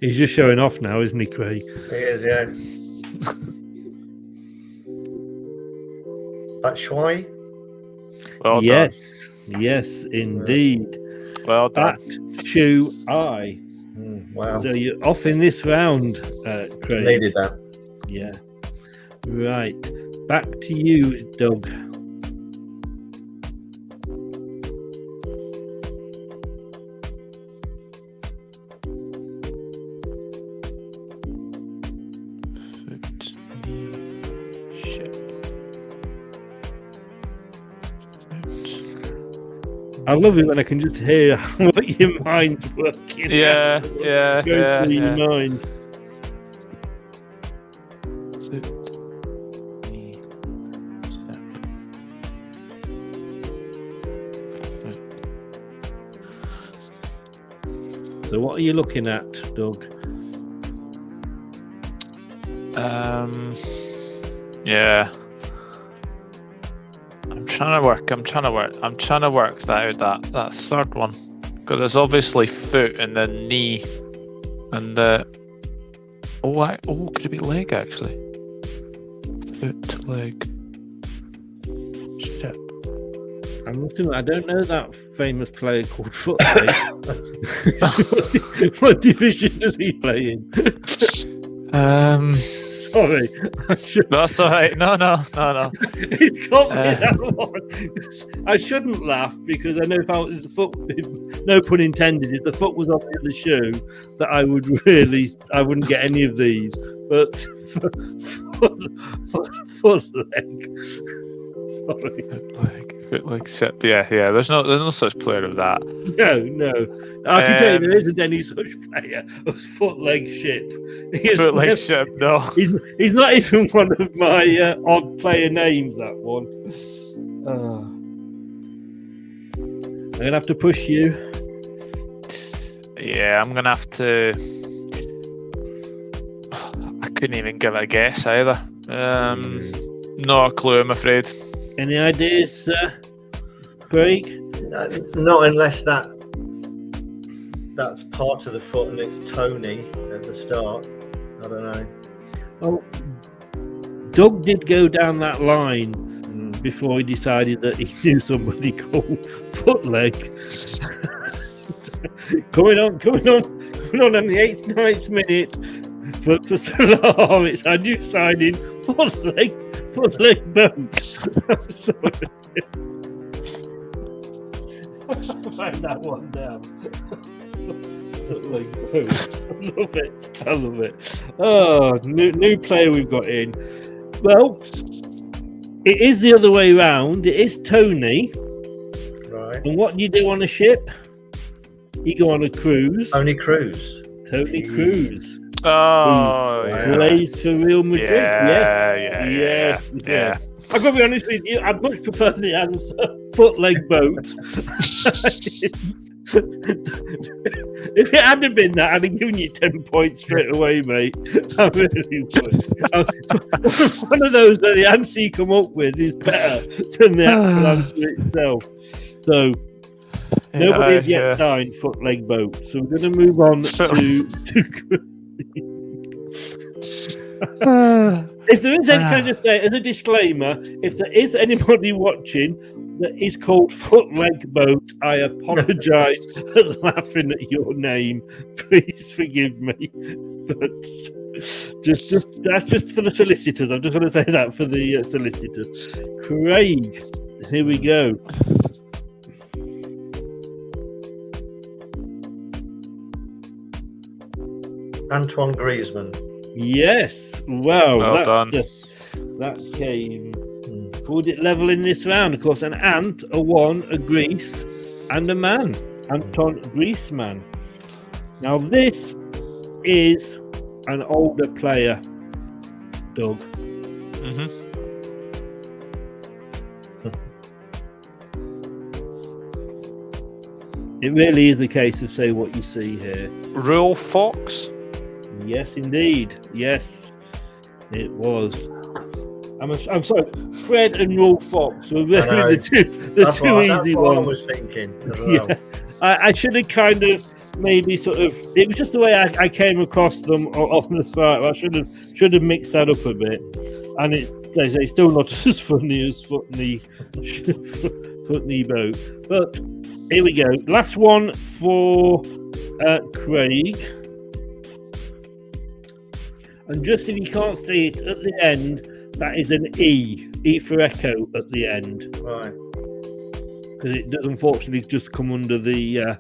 He's just showing off now, isn't he, Craig? He is, yeah. That's Schwei? Well yes, yes, indeed. Well done. Shoe I. Wow. So you're off in this round, Craig. Needed that. Yeah. Right. Back to you, Doug. I love it when I can just hear what your mind's working. Yeah. Go through your mind. So what are you looking at, Doug? Yeah. I'm trying to work that out, that third one. Because there's obviously foot and then knee and the could it be leg actually? Foot, leg, step. I'm looking. I don't know that famous player called Footleg. What division does he play in? Sorry. That's all right. No. It's got me that one. I shouldn't laugh because I know if the foot, no pun intended, if the foot was off the other shoe, that I wouldn't get any of these. But foot leg. Sorry. Foot leg step. Yeah. There's no such player of that. No. I can tell you there isn't any such player of foot leg ship. Foot leg ship. No. He's not even one of my odd player names. That one. I'm gonna have to push you. Yeah, I'm gonna have to. I couldn't even give it a guess either. Not a clue, I'm afraid. Any ideas, Craig? Not unless that's part of the foot and it's Tony at the start. I don't know. Oh, Doug did go down that line before he decided that he knew somebody called Footleg. Coming on in the 89th minute for Salah. It's our new signing, Footleg Boat. Sorry. Write that one down. I love it. Oh, new player we've got in. Well, it is the other way round. It is Tony. Right. And what do you do on a ship? You go on a cruise. Tony Cruz. Oh, yeah. Plays for Real Madrid. Yeah. I've got to be honest with you, I'd much prefer the answer Footleg Boat. If it hadn't been that, I'd have given you 10 points straight away, mate. I really would. One of those that the answer you come up with is better than the actual answer itself. So, nobody's yet signed Footleg Boat. So we're going to move on to if there is any, can I just say, as a disclaimer, if there is anybody watching that is called Footleg Boat, I apologise for laughing at your name. Please forgive me. But that's just for the solicitors. I'm just going to say that for the solicitors. Craig, here we go. Antoine Griezmann. Yes. Well done. That came. Pulled it level in this round, of course. An ant, a one, a grease, and a man. Antoine Griezmann. Now, this is an older player, Doug. Mm-hmm. It really is a case of say what you see here. Rule Fox? Yes, indeed. Yes, it was. I'm sorry, Fred and Rolf Fox were really the two easy ones. What I was thinking as well. Yeah. I should have kind of maybe sort of. It was just the way I came across them on the site. I should have mixed that up a bit, and they say still not as funny as Footney Boat. But here we go. Last one for Craig. And just if you can't see it at the end, that is an E for echo at the end. Right. Because it does unfortunately just come under the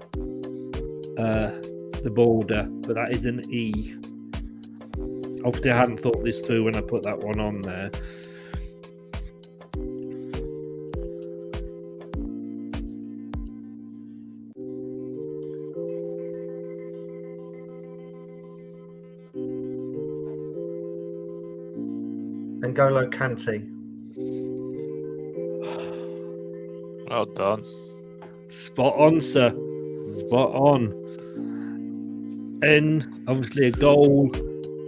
border, but that is an E. Obviously, I hadn't thought this through when I put that one on there. N'Golo Kante. Well done. Spot on, sir. Spot on. N, obviously a goal,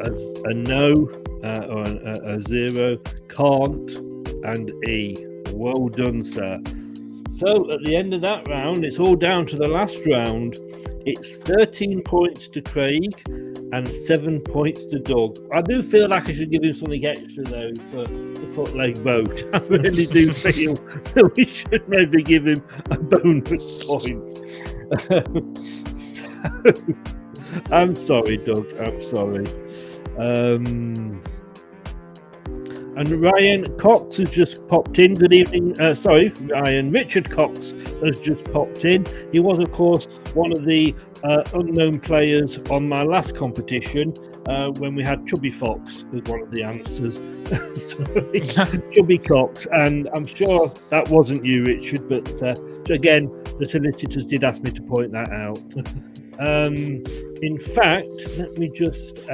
a no, or a zero, can't, and E. Well done, sir. So at the end of that round, it's all down to the last round. It's 13 points to Craig and 7 points to Doug. I do feel like I should give him something extra, though, for the foot-leg boat. I really do feel that we should maybe give him a bonus point. I'm sorry, Doug. I'm sorry. And Ryan Cox has just popped in. Good evening. Ryan. Richard Cox has just popped in. He was, of course, one of the unknown players on my last competition when we had Chubby Fox as one of the answers. Chubby Cox. And I'm sure that wasn't you, Richard, but again, the solicitors did ask me to point that out. In fact, let me just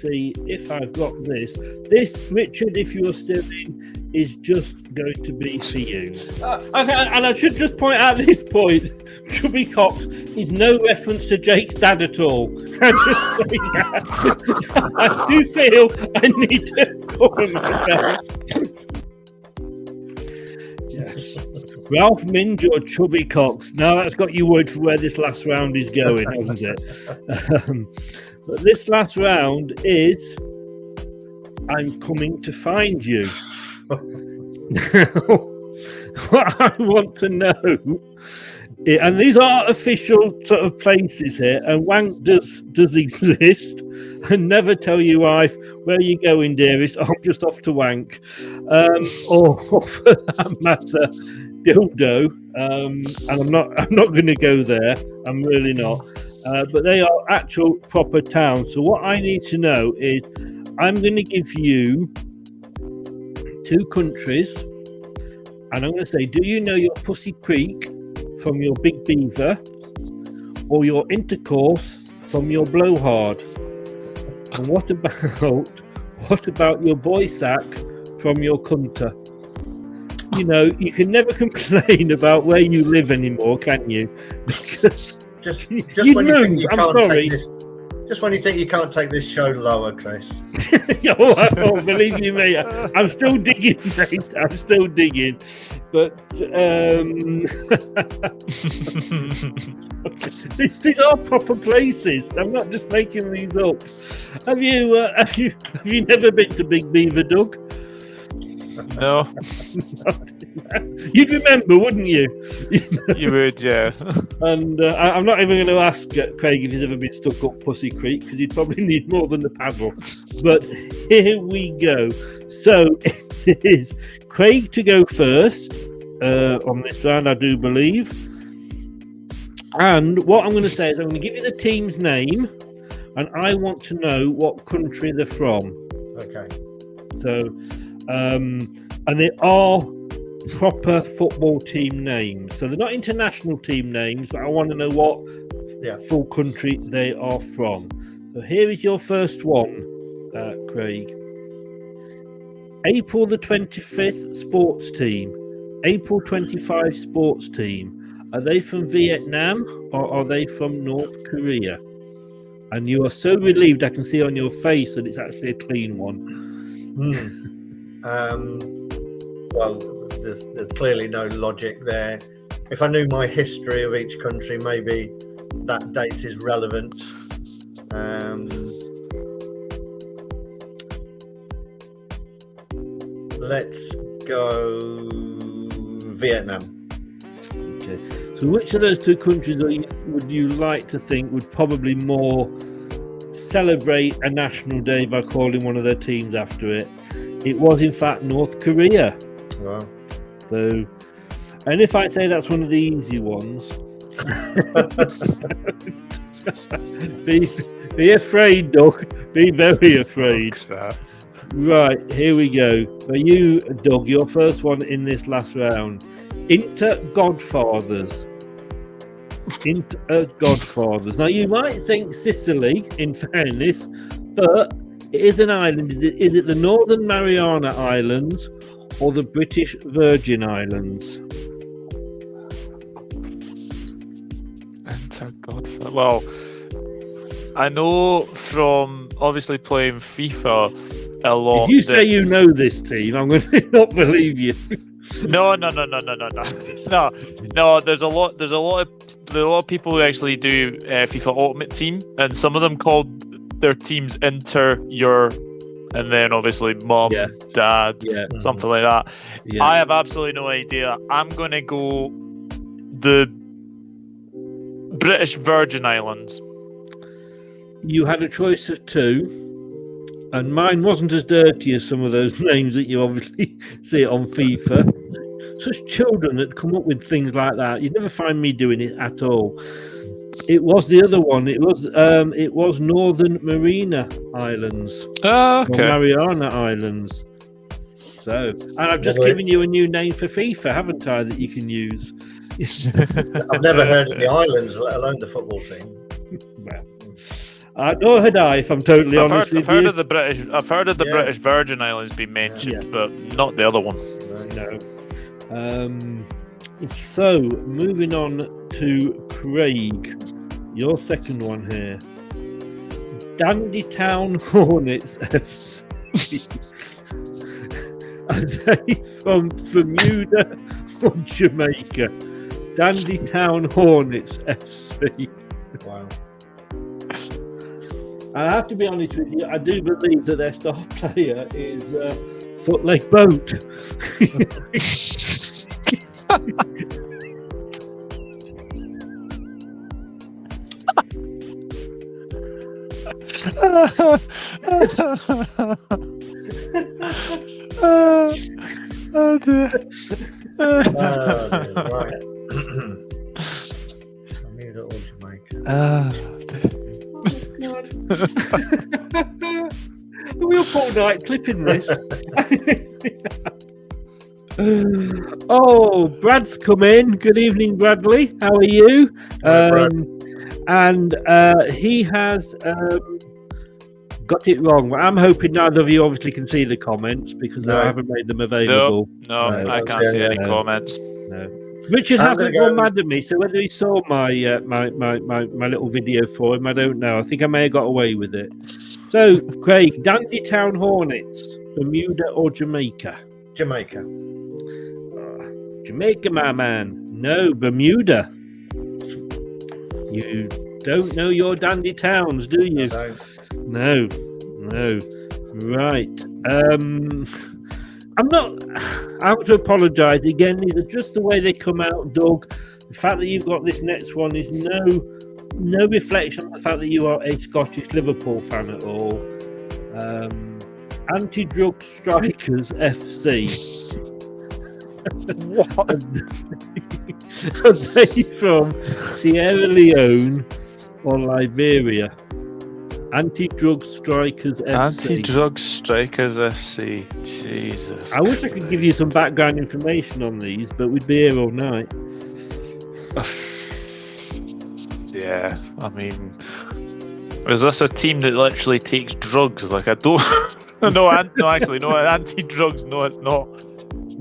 see if I've got this. This, Richard, if you're still in, is just going to be for you. Okay, and I should just point out at this point, Chubby Cox is no reference to Jake's dad at all. Can I just say that? I do feel I need to cover myself. Yes. Ralph Minge or Chubby Cox? Now that's got you worried for where this last round is going, hasn't it? But this last round is I'm coming to find you. What I want to know, and these are official sort of places here, and Wank does exist, and never tell your wife where are you going, dearest. I'm just off to Wank, or for that matter, Dildo. And I'm not going to go there. I'm really not. But they are actual proper towns. So what I need to know is I'm going to give you 2 countries, and I'm going to say, do you know your Pussy Creek from your Big Beaver, or your Intercourse from your Blowhard? And what about your Boy Sack from your Cunter? You know, you can never complain about where you live anymore, can you? Because Just when you think you can't take this. Just when you think you can't take this show lower, Chris. Oh, believe you me, I'm still digging, mate. I'm still digging. But these are proper places. I'm not just making these up. Have you never been to Big Beaver, Doug? No. You'd remember, wouldn't you? You would, yeah. And I'm not even going to ask Craig if he's ever been stuck up Pussy Creek, because he'd probably need more than the paddle. But here we go. So it is Craig to go first on this round, I do believe. And what I'm going to say is I'm going to give you the team's name, and I want to know what country they're from. Okay. So, and they are proper football team names. So they're not international team names, but I want to know what full country they are from. So here is your first one, Craig. April the 25th sports team. April 25 sports team. Are they from Vietnam or are they from North Korea? And you are so relieved, I can see on your face that it's actually a clean one. Well, there's clearly no logic there. If I knew my history of each country, maybe that date is relevant. Let's go Vietnam. Okay. So which of those two countries would you like to think would probably more celebrate a national day by calling one of their teams after it? It was in fact North Korea. Wow. So, and if I say that's one of the easy ones, be afraid, Doug. Be very afraid. Right, here we go. For you, Doug, your first one in this last round. Godfathers. Godfathers. Now, you might think Sicily, in fairness, but it is an island. Is it the Northern Mariana Islands or the British Virgin Islands? Godfather. Well, I know from obviously playing FIFA a lot. If you say you know this team, I'm going to not believe you. No. There's a lot of people who actually do FIFA Ultimate Team, and some of them called their teams Inter, and then obviously mom, dad, something like that. Yeah. I have absolutely no idea. I'm going to go the British Virgin Islands. You had a choice of two, and mine wasn't as dirty as some of those names that you obviously see on FIFA. Such children that come up with things like that. You'd never find me doing it at all. It was the other one. It was Northern Marina Islands. Oh, okay. Or Mariana Islands. So, and I've just given you a new name for FIFA, haven't I, that you can use? I've never heard of the islands, let alone the football team. Well, nor had I, if I'm totally honest with you. I've heard of the British Virgin Islands being mentioned, but not the other one. No. So, moving on to Craig, your second one here. Dandytown Hornets FC. Are they from Bermuda or Jamaica? Dandytown Hornets FC. Wow. I have to be honest with you, I do believe that their star player is Footleg Boat. Oh dear. Right. Bermuda or Jamaica. We'll all night clipping this. Oh, Brad's come in. Good evening, Bradley. How are you? And he has got it wrong. I'm hoping neither of you obviously can see the comments because I haven't made them available. No, I can't see any comments. No. Richard hasn't gone mad at me, so whether he saw my little video for him, I don't know. I think I may have got away with it. So, Craig, Dandytown Hornets, Bermuda or Jamaica? Jamaica. Jamaica, my man. No, Bermuda. You don't know your dandy towns, do you? No. Right. I have to apologise again. These are just the way they come out, Doug. The fact that you've got this next one is no reflection on the fact that you are a Scottish Liverpool fan at all. Anti-Drug Strikers FC. What? Are they from Sierra Leone or Liberia? Anti-Drug Strikers FC. Anti-Drug Strikers FC. Jesus. I wish I could give you some background information on these, but we'd be here all night. Yeah, I mean, is this a team that literally takes drugs? Like, I don't. Anti-drugs. No, it's not.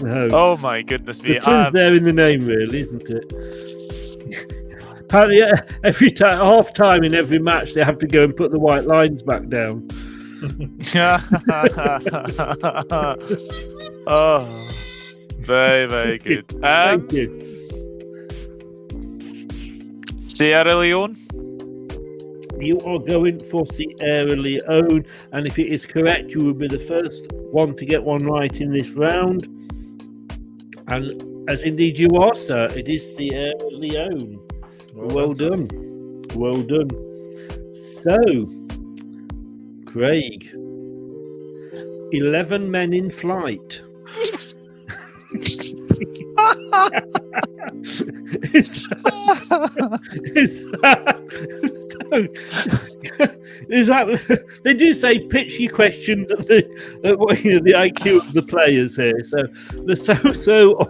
No. Oh my goodness me! The clue's there in the name, really, isn't it? Apparently, every time, half time in every match, they have to go and put the white lines back down. Oh, very, very good. Thank you. Sierra Leone. You are going for Sierra Leone, and if it is correct, you will be the first one to get one right in this round. And as indeed you are, sir, it is Sierra Leone. Well done. Well done. So, Craig, 11 men in flight. Is that they do say pitchy questions at the IQ of the players here, so the so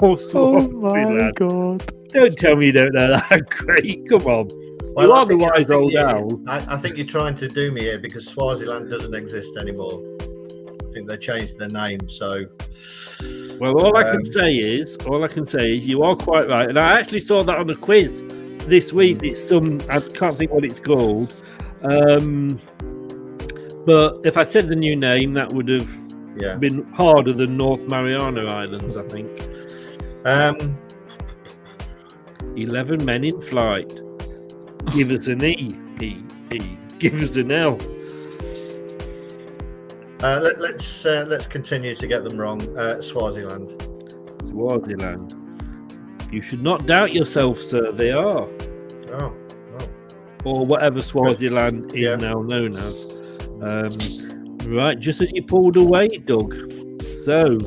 awesome. Oh my god! Don't tell me you don't know that. Great, come on. Well, you are the wise old owl. I think you're trying to do me here because Swaziland doesn't exist anymore. I think they changed their name, so. Well, all I can say is you are quite right, and I actually saw that on a quiz this week. It's I can't think what it's called, but if I said the new name, that would have been harder than North Mariana Islands, I think. 11 men in flight. Give us an E. Give us an L. Let's continue to get them wrong. Swaziland. You should not doubt yourself, sir. They are. Oh. Or whatever Swaziland is now known as. Right, just as you pulled away, Doug. So,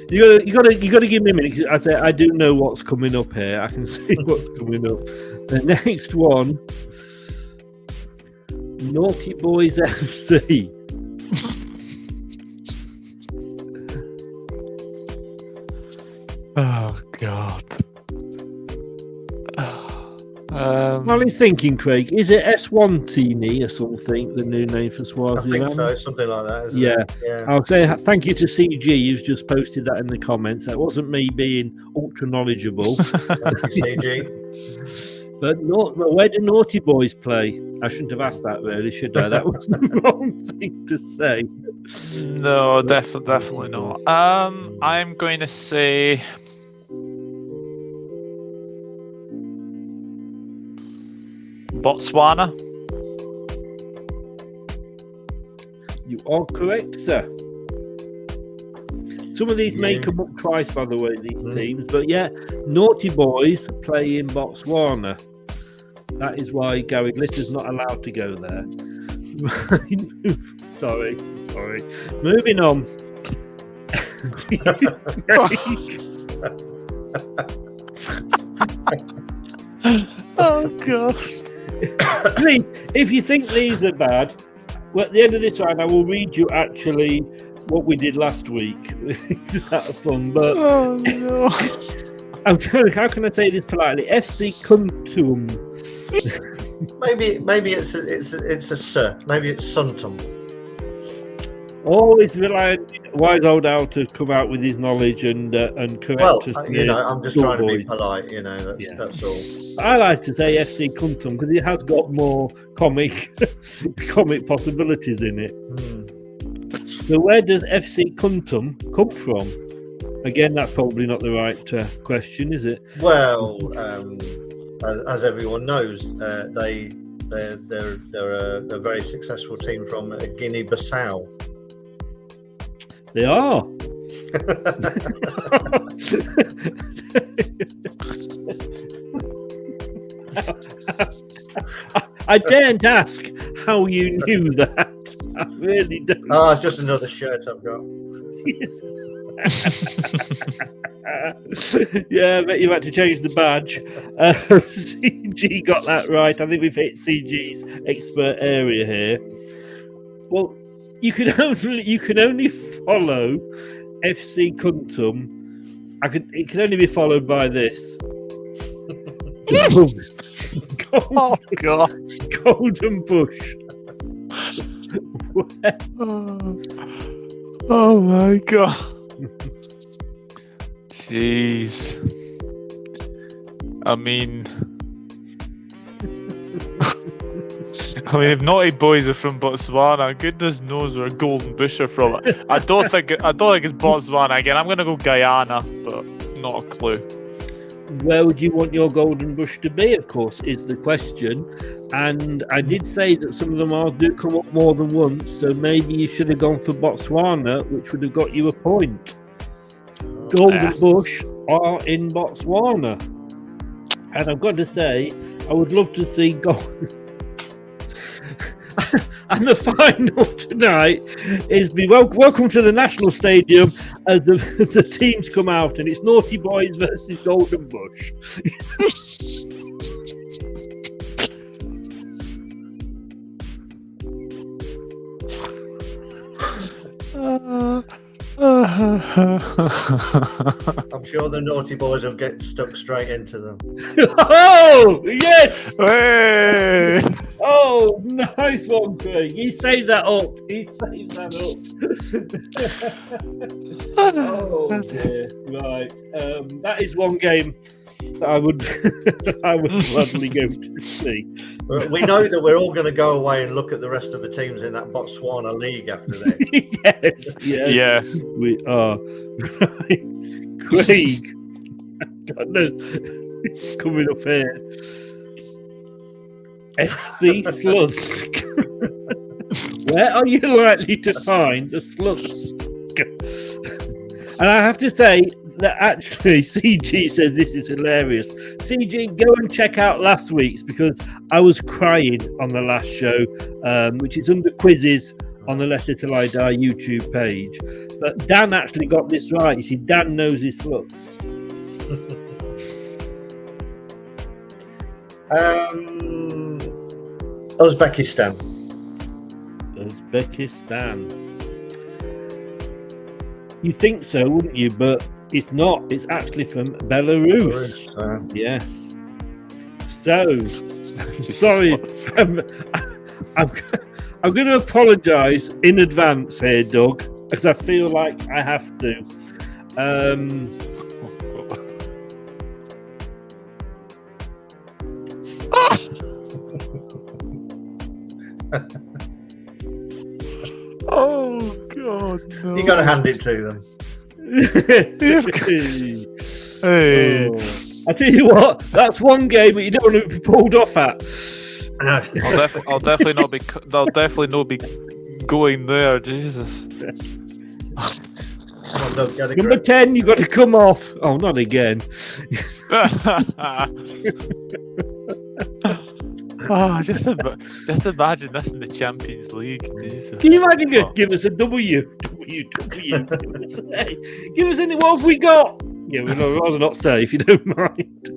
you got to give me a minute. I do know what's coming up here. I can see what's coming up. The next one, Naughty Boys FC. Oh God. Well, he's thinking, Craig, is it Eswatini or something, the new name for Swaziland? I think so, something like that, isn't it? Yeah. I'll say thank you to CG, who's just posted that in the comments. That wasn't me being ultra knowledgeable. CG. But where do Naughty Boys play? I shouldn't have asked that, really, should I? That was the wrong thing to say. No, definitely not. I'm going to say... Botswana. You are correct, sir. Some of these may come up twice, by the way, these teams. But yeah, Naughty Boys play in Botswana. That is why Gary Litter's not allowed to go there. Sorry. Moving on. Oh, God. Please, if you think these are bad, well, at the end of this round, I will read you actually what we did last week. Just out of fun, but oh no! I'm trying. How can I say this politely? FC Kuntum. maybe it's a sir. Maybe it's Suntum. Always relying wise old owl to come out with his knowledge and correct us. Well, I'm just trying to be polite. That's all. I like to say FC Kuntum because it has got more comic possibilities in it. So where does FC Kuntum come from? Again, that's probably not the right question, is it? Well, as everyone knows, they're a very successful team from Guinea-Bissau. They are. I daren't ask how you knew that. I really don't. Oh, it's just another shirt I've got. Yeah, I bet you had to change the badge. CG got that right. I think we've hit CG's expert area here. Well, you can only follow FC Kuntum It can only be followed by this. Oh God! Golden Bush. Oh my God! Jeez. I mean, if Naughty Boys are from Botswana, goodness knows where Golden Bush are from. I don't think it's Botswana again. I'm gonna go Guyana, but not a clue. Where would you want your Golden Bush to be, of course, is the question. And I did say that some of them do come up more than once, so maybe you should have gone for Botswana, which would have got you a point. Golden Bush are in Botswana. And I've got to say, I would love to see gold. And the final tonight is welcome to the National Stadium as the teams come out, and it's Naughty Boys versus Golden Bush. I'm sure the Naughty Boys will get stuck straight into them. Oh, yes! Hey! Oh, nice one, Craig. He saved that up. Oh, dear. Right. That is one game that I would gladly go to see. We know that we're all going to go away and look at the rest of the teams in that Botswana league after that. Yes. Yeah. We are. Right. Craig. God knows. It's coming up here. FC Slutsk. Where are you likely to find the Slutsk? And I have to say that actually CG says this is hilarious. CG, go and check out last week's, because I was crying on the last show, which is under quizzes on the Leicester Till I Die YouTube page. But Dan actually got this right. You see, Dan knows his sluts. Uzbekistan. You think so, wouldn't you? But it's not. It's actually from Belarus. Yeah. So, sorry. I'm going to apologise in advance here, Doug, because I feel like I have to. Oh God! No. You got to hand it to them. Hey. Oh. I tell you what, that's one game that you don't want to be pulled off at. I'll definitely not be. I'll definitely not be going there. Jesus. Number 10, you got to come off. Oh, not again. Oh, just imagine this in the Champions League. Jesus. Can you imagine? Give us a W. Give us any. What have we got? Yeah, we'd rather not say, if you don't mind.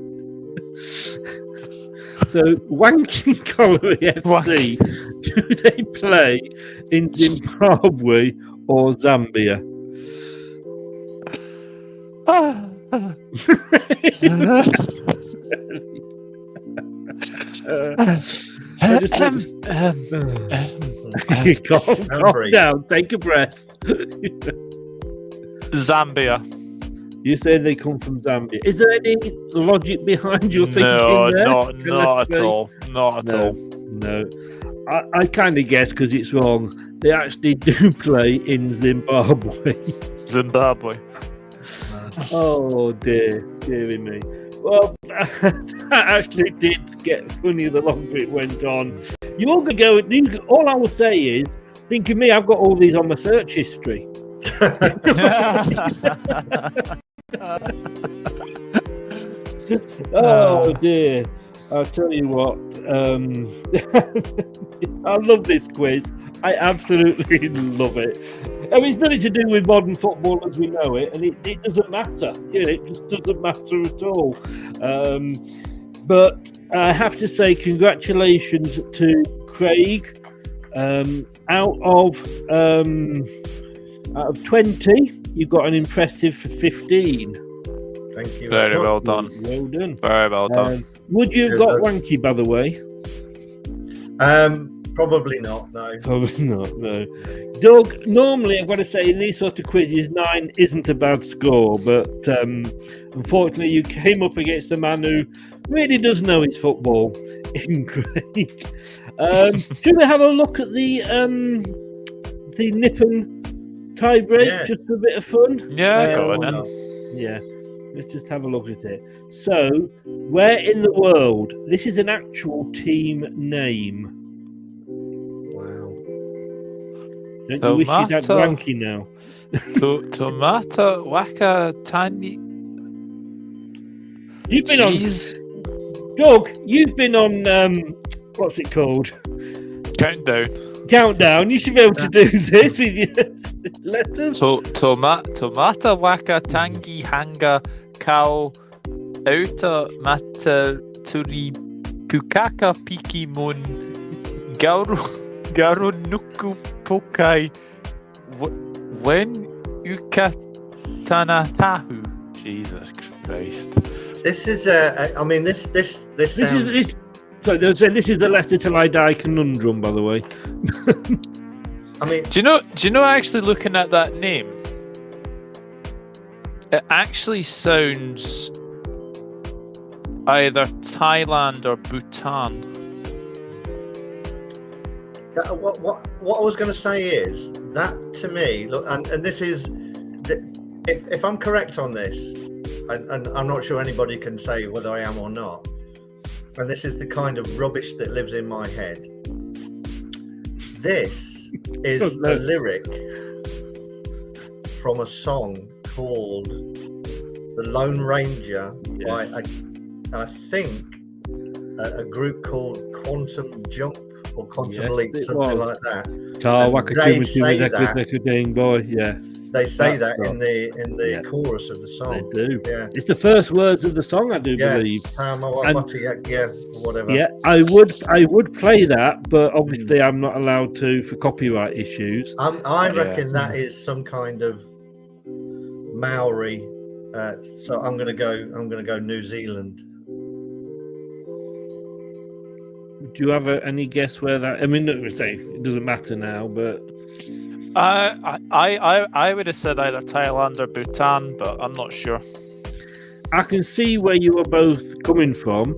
So, Wanky Colliery FC, do they play in Zimbabwe or Zambia? Calm down, take a breath. Zambia. You say they come from Zambia. Is there any logic behind your thinking there? Not at all. Not at all. No. I kind of guess because it's wrong. They actually do play in Zimbabwe. Zimbabwe. Oh dearie me. Well, that actually did get funnier the longer it went on. You're going to go. All I will say is, think of me. I've got all these on my search history. Oh dear. I'll tell you what, I love this quiz. I absolutely love it. I mean, it's nothing to do with modern football as we know it, and it doesn't matter. It just doesn't matter at all. But I have to say congratulations to Craig. Out of 20, you got an impressive 15. Thank you. Very well done. Well done. Very well done. Would you have got Wanky, by the way? Probably not, no. Probably not, no. Doug, normally I've got to say in these sort of quizzes, 9 isn't a bad score, but unfortunately you came up against a man who really does know his football in Craig. Should we have a look at the Nippon tie break just for a bit of fun? Yeah, go on then. Yeah, let's just have a look at it. So, where in the world? This is an actual team name. Don't you wish you'd had Wanky now? Tomato Waka Tani. You've been on. Doug, you've been on. What's it called? Countdown. You should be able to do this with your letters. Tomata Waka Tangi Hanga Kao Outa Mata Turi Pukaka Piki Mon Garo Nuku Pokai when Ukatanatahu. Jesus Christ. This is this is the Leicester Till I Die conundrum, by the way. I mean, do you know actually looking at that name, it actually sounds either Thailand or Bhutan. What I was going to say is that to me, look, and this is, if I'm correct on this, and I'm not sure anybody can say whether I am or not, and this is the kind of rubbish that lives in my head. This is a lyric from a song called "The Lone Ranger" by I think a group called Quantum Jump. Or Quantum Leap, something like that. They say that. They say that in the chorus of the song. They do. Yeah. It's the first words of the song, I do believe. Whatever. Yeah, I would play that, but obviously I'm not allowed to for copyright issues. I reckon that is some kind of Maori. So I'm gonna go New Zealand. Do you have any guess where that? I mean, say it doesn't matter now, but I would have said either Thailand or Bhutan, but I'm not sure. I can see where you are both coming from.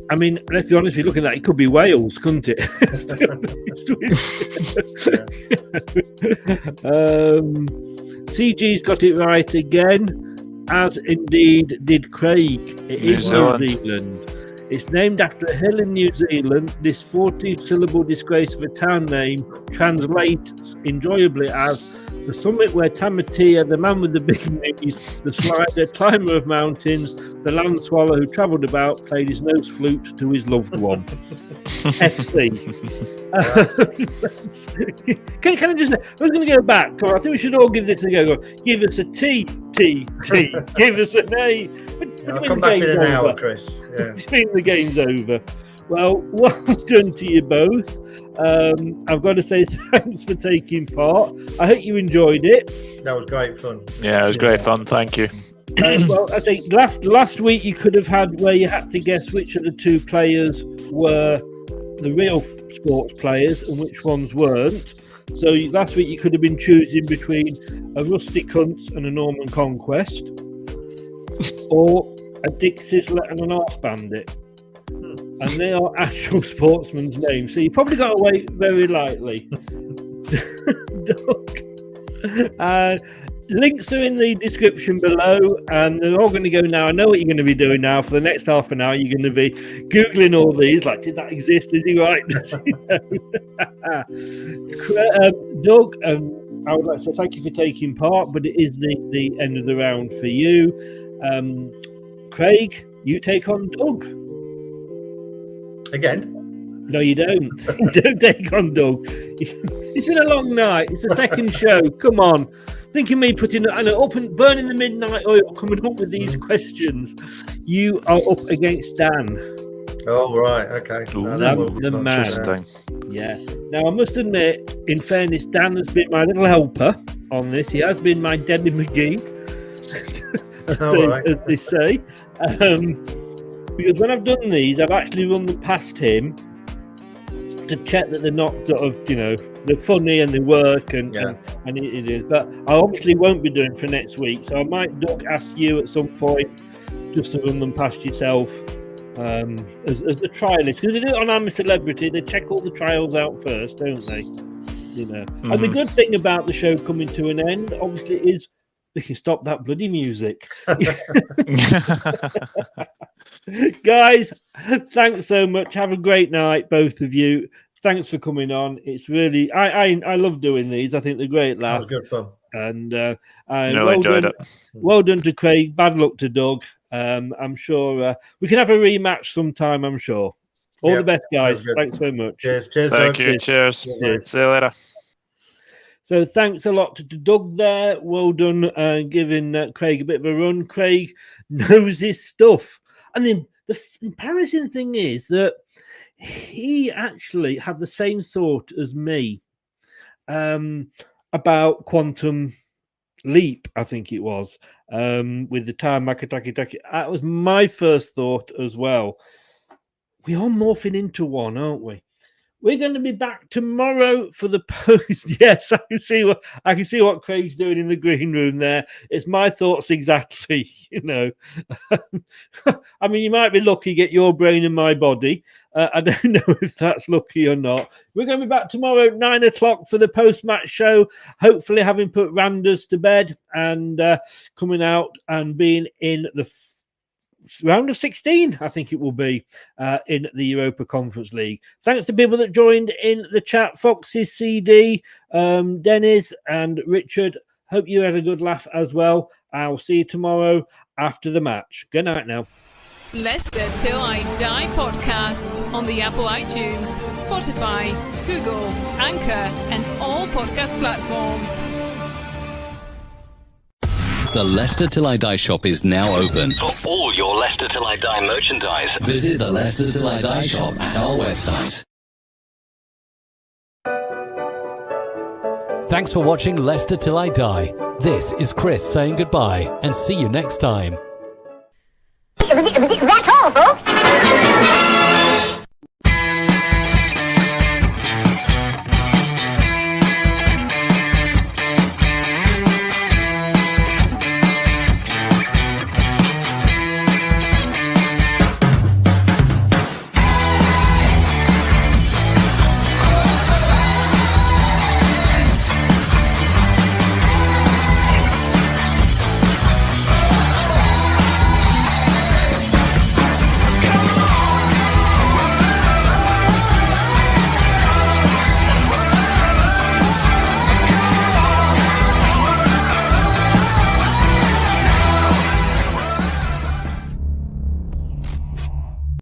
I mean, let's be honest, if you're looking at it, it could be Wales, couldn't it? CG's got it right again, as indeed did Craig. It is New Zealand. It's named after a hill in New Zealand. This 40-syllable disgrace of a town name translates enjoyably as the summit where Tamatea, the man with the big knees, the slider, climber of mountains, the land swallow who travelled about, played his nose flute to his loved one. FC. Can I just say, I was going to go back. Come on, I think we should all give this a go. Give us a T. Give us an A. I'll come back in an hour, Chris. Yeah. The game's over. Well, well done to you both. I've got to say thanks for taking part. I hope you enjoyed it. That was great fun. Yeah, it was great fun. Thank you. Well, I think last week you could have had where you had to guess which of the two players were the real sports players and which ones weren't. So last week you could have been choosing between a Rusty Kuntz and a Norman Conquest, or a Dick Sizzler and an Arse Bandit. And they are actual sportsmen's names, so you probably got away very lightly. Links are in the description below, and they're all going to go now. I know what you're going to be doing now. For the next half an hour, you're going to be Googling all these, like, did that exist? Is he right? Does he know? Doug, I would like to say thank you for taking part, but it is the end of the round for you. Craig, you take on Doug. Again? No, you don't. You don't take on Doug. It's been a long night. It's the second show. Come on. Think of me putting up and burning the midnight oil, coming up with these questions. You are up against Dan. Oh, right. Okay. The man. Yeah. Now, I must admit, in fairness, Dan has been my little helper on this. He has been my Debbie McGee. as they say. Because when I've done these, I've actually run them past him to check that they're not sort of, they're funny and they work and it is. But I obviously won't be doing for next week, so I might ask you at some point just to run them past yourself as the trialist. Because they do it on I'm a Celebrity, they check all the trials out first, don't they? And the good thing about the show coming to an end, obviously, is they can stop that bloody music. Guys, thanks so much. Have a great night, both of you. Thanks for coming on. It's really I love doing these. I think they're great laughs. That was good fun. And enjoyed it. Well done to Craig. Bad luck to Doug. I'm sure we can have a rematch sometime. I'm sure. All the best, guys. Thanks so much. Cheers, Thank Doug. you. Cheers. See you later. So thanks a lot to Doug there. Well done giving Craig a bit of a run. Craig knows his stuff. And the embarrassing thing is that he actually had the same thought as me about Quantum Leap, I think it was, with the time Makataki. That was my first thought as well. We are morphing into one, aren't we? We're going to be back tomorrow for the post. Yes, I can see what Craig's doing in the green room there. It's my thoughts exactly. I mean, you might be lucky to get your brain in my body. I don't know if that's lucky or not. We're going to be back tomorrow at 9 o'clock for the post-match show. Hopefully, having put Randers to bed and coming out and being in the round of 16, I think it will be, in the Europa Conference League. Thanks to people that joined in the chat. Fox's CD, Dennis and Richard. Hope you had a good laugh as well. I'll see you tomorrow after the match. Good night now. Leicester Till I Die podcasts on the Apple iTunes, Spotify, Google, Anchor, and all podcast platforms. The Leicester Till I Die shop is now open. For all your Leicester Till I Die merchandise, Visit the Leicester Till I Die shop at our website. Thanks for watching Leicester Till I Die. This is Chris saying goodbye and see you next time. That's all, folks.